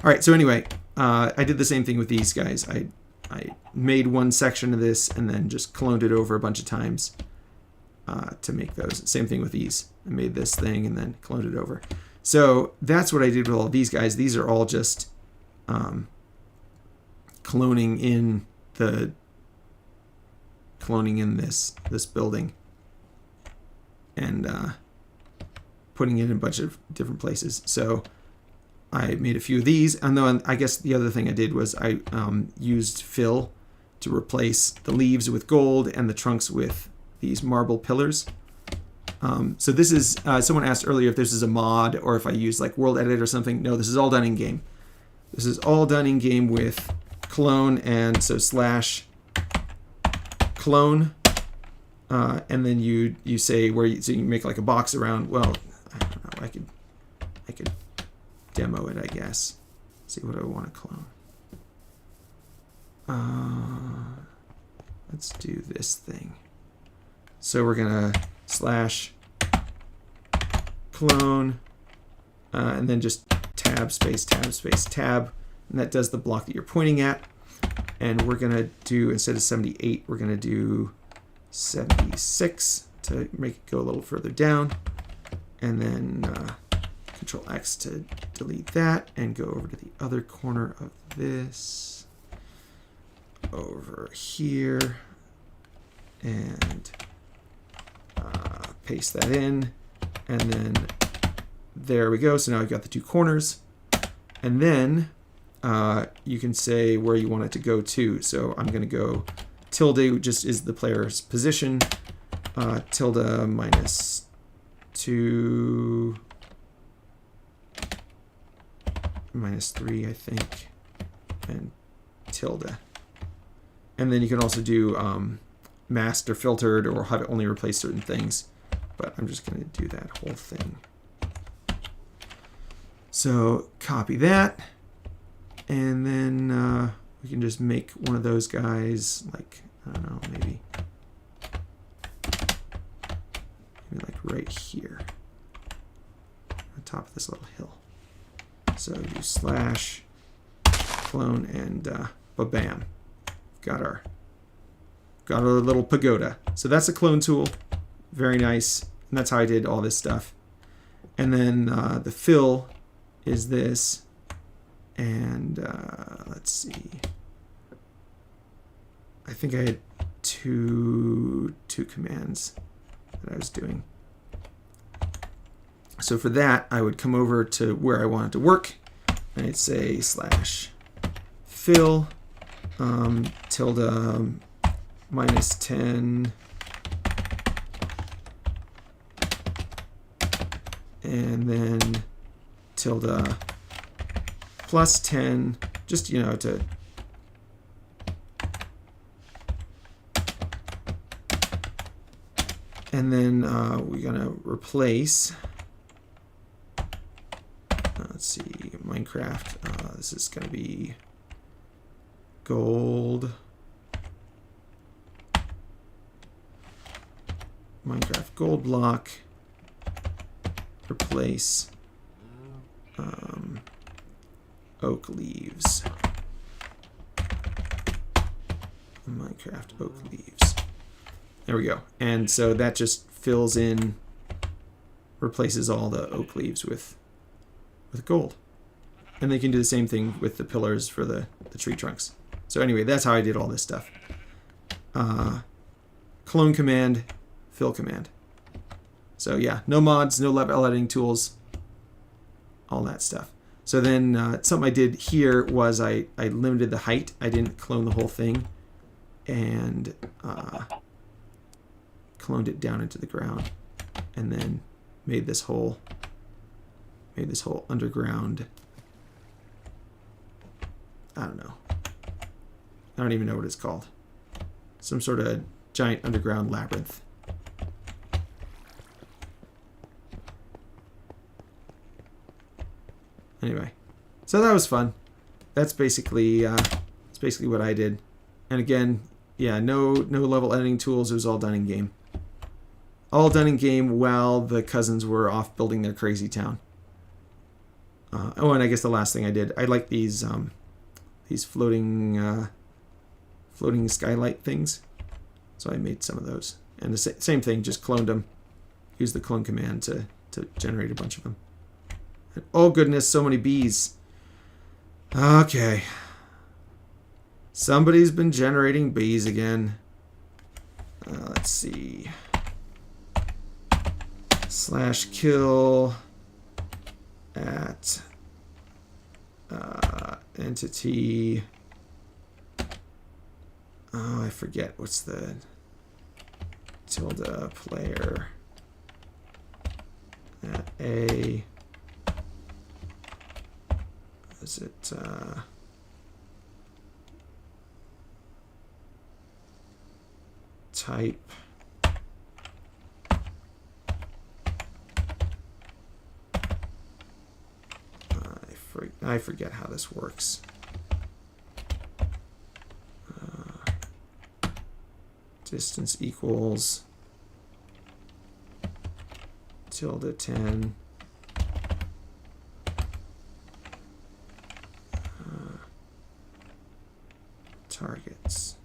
All right, so anyway, I did the same thing with these guys. I made one section of this and then just cloned it over a bunch of times to make those. Same thing with these. I made this thing and then cloned it over. So that's what I did with all these guys. These are all just cloning in this building and putting it in a bunch of different places. So I made a few of these, and then I guess the other thing I did was I used fill to replace the leaves with gold and the trunks with these marble pillars. So this is, someone asked earlier if this is a mod or if I use like World Edit or something. No, this is all done in game. This is all done in game with clone, and so / clone, and then you say where so you make like a box around. Well, I don't know. I could demo it, I guess. See what I want to clone. Let's do this thing. So we're gonna / clone, and then just tab space, tab, and that does the block that you're pointing at. And we're gonna do, instead of 78, we're gonna do 76 to make it go a little further down, and then Control X to delete that and go over to the other corner of this, over here, and paste that in, and then there we go. So now I've got the two corners, and then you can say where you want it to go to. So I'm going to go tilde, just is the player's position, tilde -2, -3, I think, and tilde. And then you can also do masked or filtered, or have it only replace certain things. But I'm just going to do that whole thing. So copy that, and then we can just make one of those guys, like, I don't know, maybe like right here on top of this little hill. So do / clone, and ba-bam, got our little pagoda. So that's a clone tool, very nice, and that's how I did all this stuff. And then the fill is this, and let's see, I think I had two commands that I was doing. So for that, I would come over to where I wanted to work, and I'd say /fill tilde -10, and then tilde +10, just, you know, to and then we're gonna replace, let's see, Minecraft, this is gonna be gold, Minecraft gold block, replace oak leaves, Minecraft oak leaves. There we go. And so that just fills in, replaces all the oak leaves with gold. And they can do the same thing with the pillars for the tree trunks. So anyway, that's how I did all this stuff. Clone command, fill command. So yeah, no mods, no level editing tools, all that stuff. So then something I did here was I limited the height. I didn't clone the whole thing, and cloned it down into the ground, and then made this whole underground, I don't know. I don't even know what it's called. Some sort of giant underground labyrinth. Anyway, so that was fun. That's basically what I did. And again, yeah, no level editing tools. It was all done in game. All done in game while the cousins were off building their crazy town. And I guess the last thing I did, I like these floating skylight things. So I made some of those. And the same thing, just cloned them. Used the clone command to generate a bunch of them. And, oh goodness, so many bees. Okay. Somebody's been generating bees again. Let's see. /kill at entity. Oh, I forget what's the tilde player at a. Is it type? I forget how this works. Distance equals tilde10. Targets.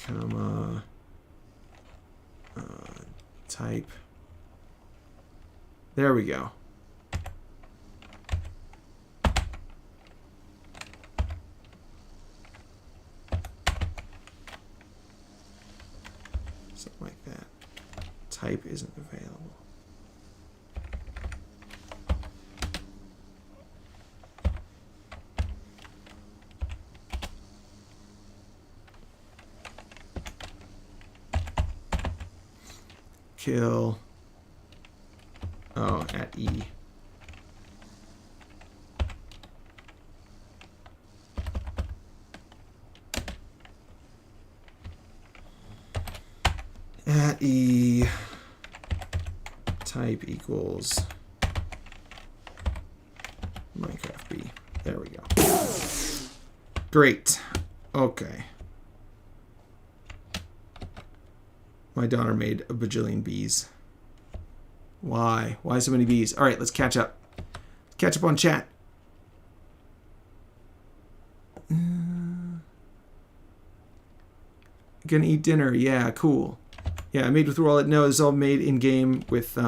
Comma. Type. There we go. Something like that. Type isn't available. Kill. Oh, at E. At E. Type equals Minecraft B. There we go. Great. Okay. My daughter made a bajillion bees. Why? Why so many bees? All right, let's catch up. Catch up on chat. Gonna eat dinner. Yeah, cool. Yeah, I made with Roll It. No, it's all made in game with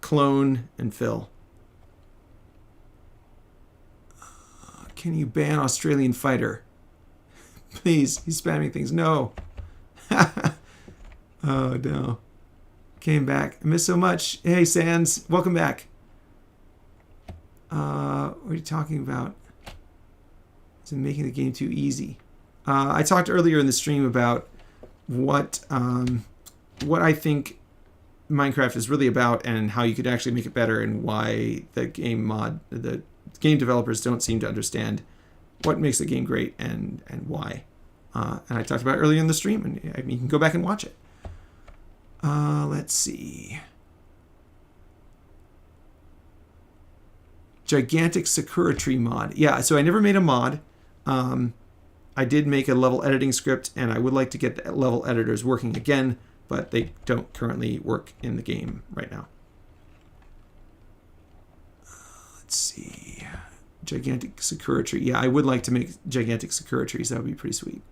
clone and fill. Can you ban Australian fighter? Please, he's spamming things. No. Oh, no. Came back. I missed so much. Hey, Sans. Welcome back. What are you talking about? Is it making the game too easy? I talked earlier in the stream about what I think Minecraft is really about and how you could actually make it better and why the game developers don't seem to understand what makes the game great and why. And I talked about it earlier in the stream, and you can go back and watch it. Let's see. Gigantic Sakura Tree mod. Yeah, so I never made a mod. I did make a level editing script, and I would like to get the level editors working again, but they don't currently work in the game right now. Let's see. Gigantic Sakura Tree. Yeah, I would like to make gigantic Sakura trees. That would be pretty sweet.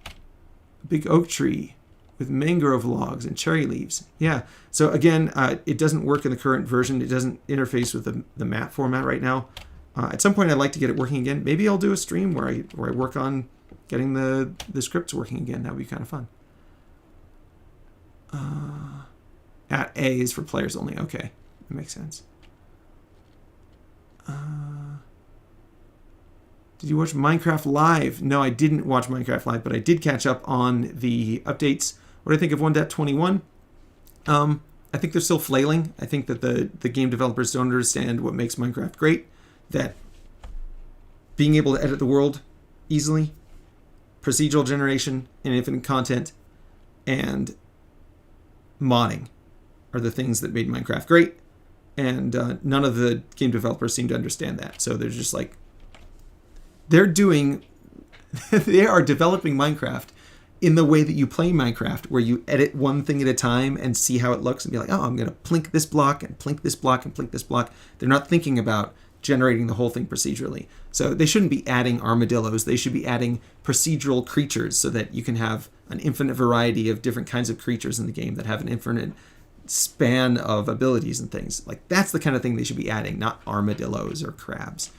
A big oak tree with mangrove logs and cherry leaves. Yeah. So again, it doesn't work in the current version. It doesn't interface with the map format right now. At some point, I'd like to get it working again. Maybe I'll do a stream where I work on getting the scripts working again. That would be kind of fun. At A is for players only. Okay, that makes sense. Did you watch Minecraft Live? No, I didn't watch Minecraft Live, but I did catch up on the updates. What do I think of 1.21? I think they're still flailing. I think that the game developers don't understand what makes Minecraft great. That being able to edit the world easily, procedural generation and infinite content, and modding are the things that made Minecraft great. And none of the game developers seem to understand that. So they're just like they're doing, they are developing Minecraft in the way that you play Minecraft, where you edit one thing at a time and see how it looks and be like, oh, I'm going to plink this block and plink this block and plink this block. They're not thinking about generating the whole thing procedurally. So they shouldn't be adding armadillos. They should be adding procedural creatures so that you can have an infinite variety of different kinds of creatures in the game that have an infinite span of abilities and things. Like, that's the kind of thing they should be adding, not armadillos or crabs.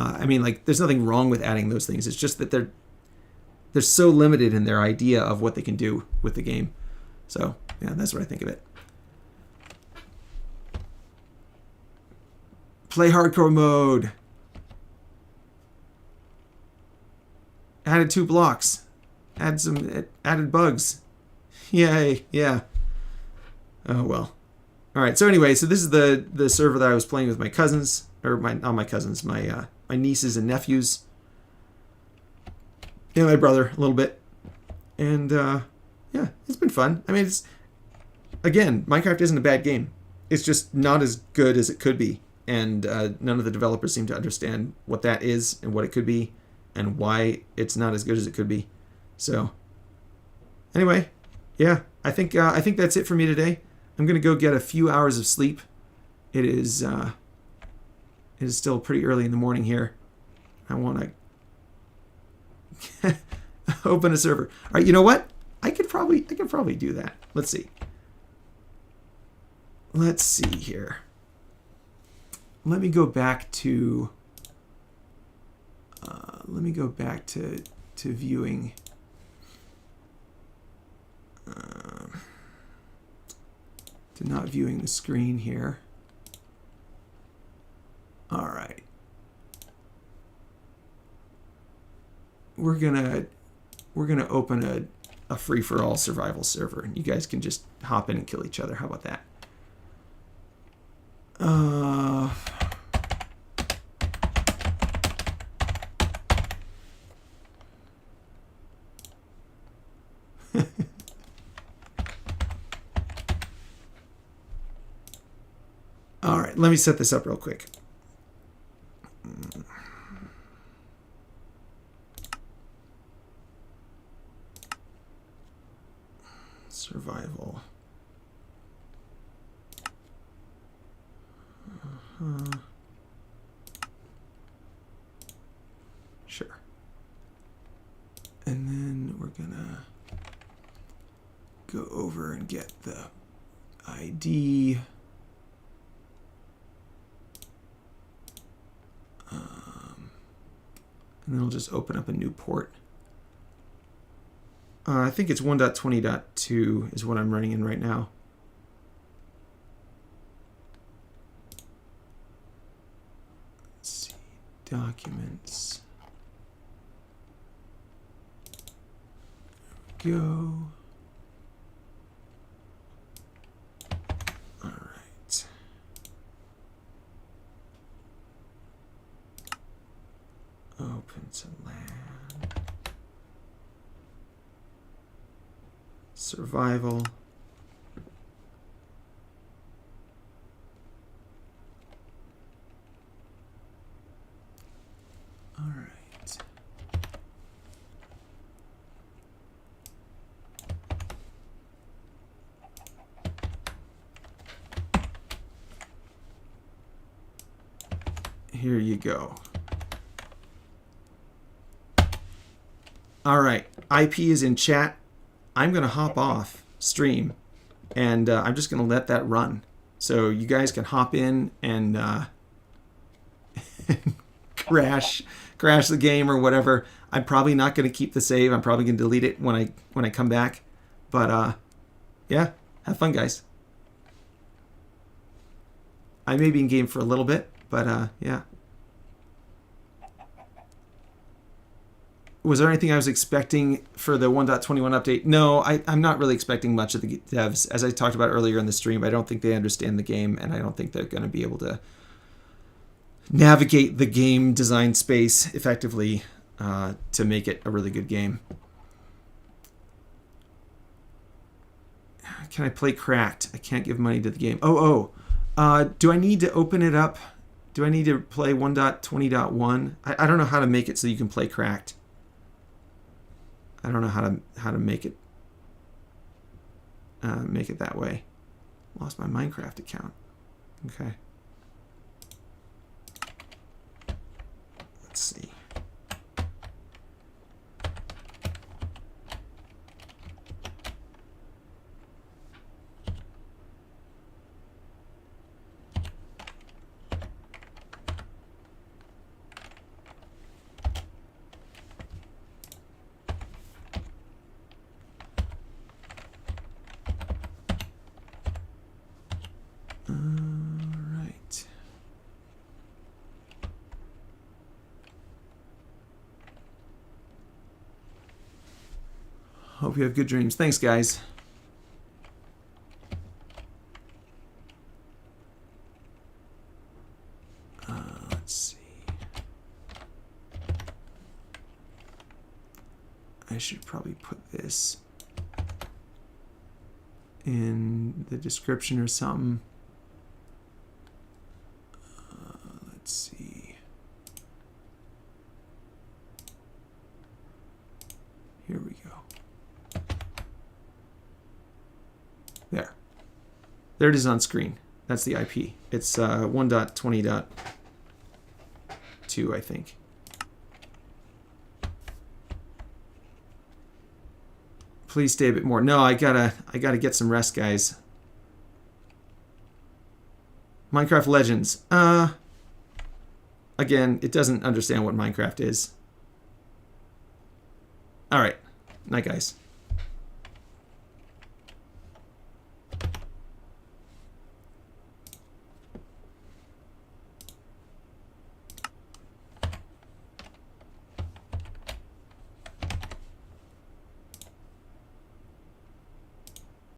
I mean, like, there's nothing wrong with adding those things. It's just that they're so limited in their idea of what they can do with the game. So, yeah, that's what I think of it. Play hardcore mode. Added 2 blocks. Added bugs. Yay, yeah. Oh, well. All right, so anyway, so this is the server that I was playing with my cousins, or not my cousins, my nieces and nephews. And my brother a little bit. And yeah, it's been fun. I mean, it's, again, Minecraft isn't a bad game. It's just not as good as it could be. And none of the developers seem to understand what that is and what it could be and why it's not as good as it could be. So anyway, yeah, I think that's it for me today. I'm going to go get a few hours of sleep. It is still pretty early in the morning here. I want to open a server. All right, you know what? I could probably do that. Let's see. Let's see here. Let me go back to viewing. To not viewing the screen here. All right. We're gonna open a free-for-all survival server, and you guys can just hop in and kill each other. How about that? All right, let me set this up real quick. Survival. Sure. And then we're gonna go over and get the ID. And then I'll just open up a new port. I think it's 1.20.2 is what I'm running in right now. Let's see, documents. There we go. All right. Open to land. Survival. All right. Here you go. All right, IP is in chat. I'm going to hop off stream, and I'm just going to let that run. So you guys can hop in and crash the game or whatever. I'm probably not going to keep the save. I'm probably going to delete it when I come back. But yeah, have fun, guys. I may be in game for a little bit, but yeah. Was there anything I was expecting for the 1.21 update? No, I'm not really expecting much of the devs. As I talked about earlier in the stream, I don't think they understand the game, and I don't think they're going to be able to navigate the game design space effectively to make it a really good game. Can I play Cracked? I can't give money to the game. Do I need to open it up Do I need to play 1.20.1? I don't know how to make it so you can play cracked. I don't know how to make it that way. Lost my Minecraft account. Okay. Let's see. Right. Hope you have good dreams. Thanks, guys. Let's see. I should probably put this in the description or something. Let's see. Here we go. There. There it is on screen. That's the IP. It's 1.20.2, I think. Please stay a bit more. No, I gotta get some rest, guys. Minecraft Legends. Again, it doesn't understand what Minecraft is. All right. Night, guys.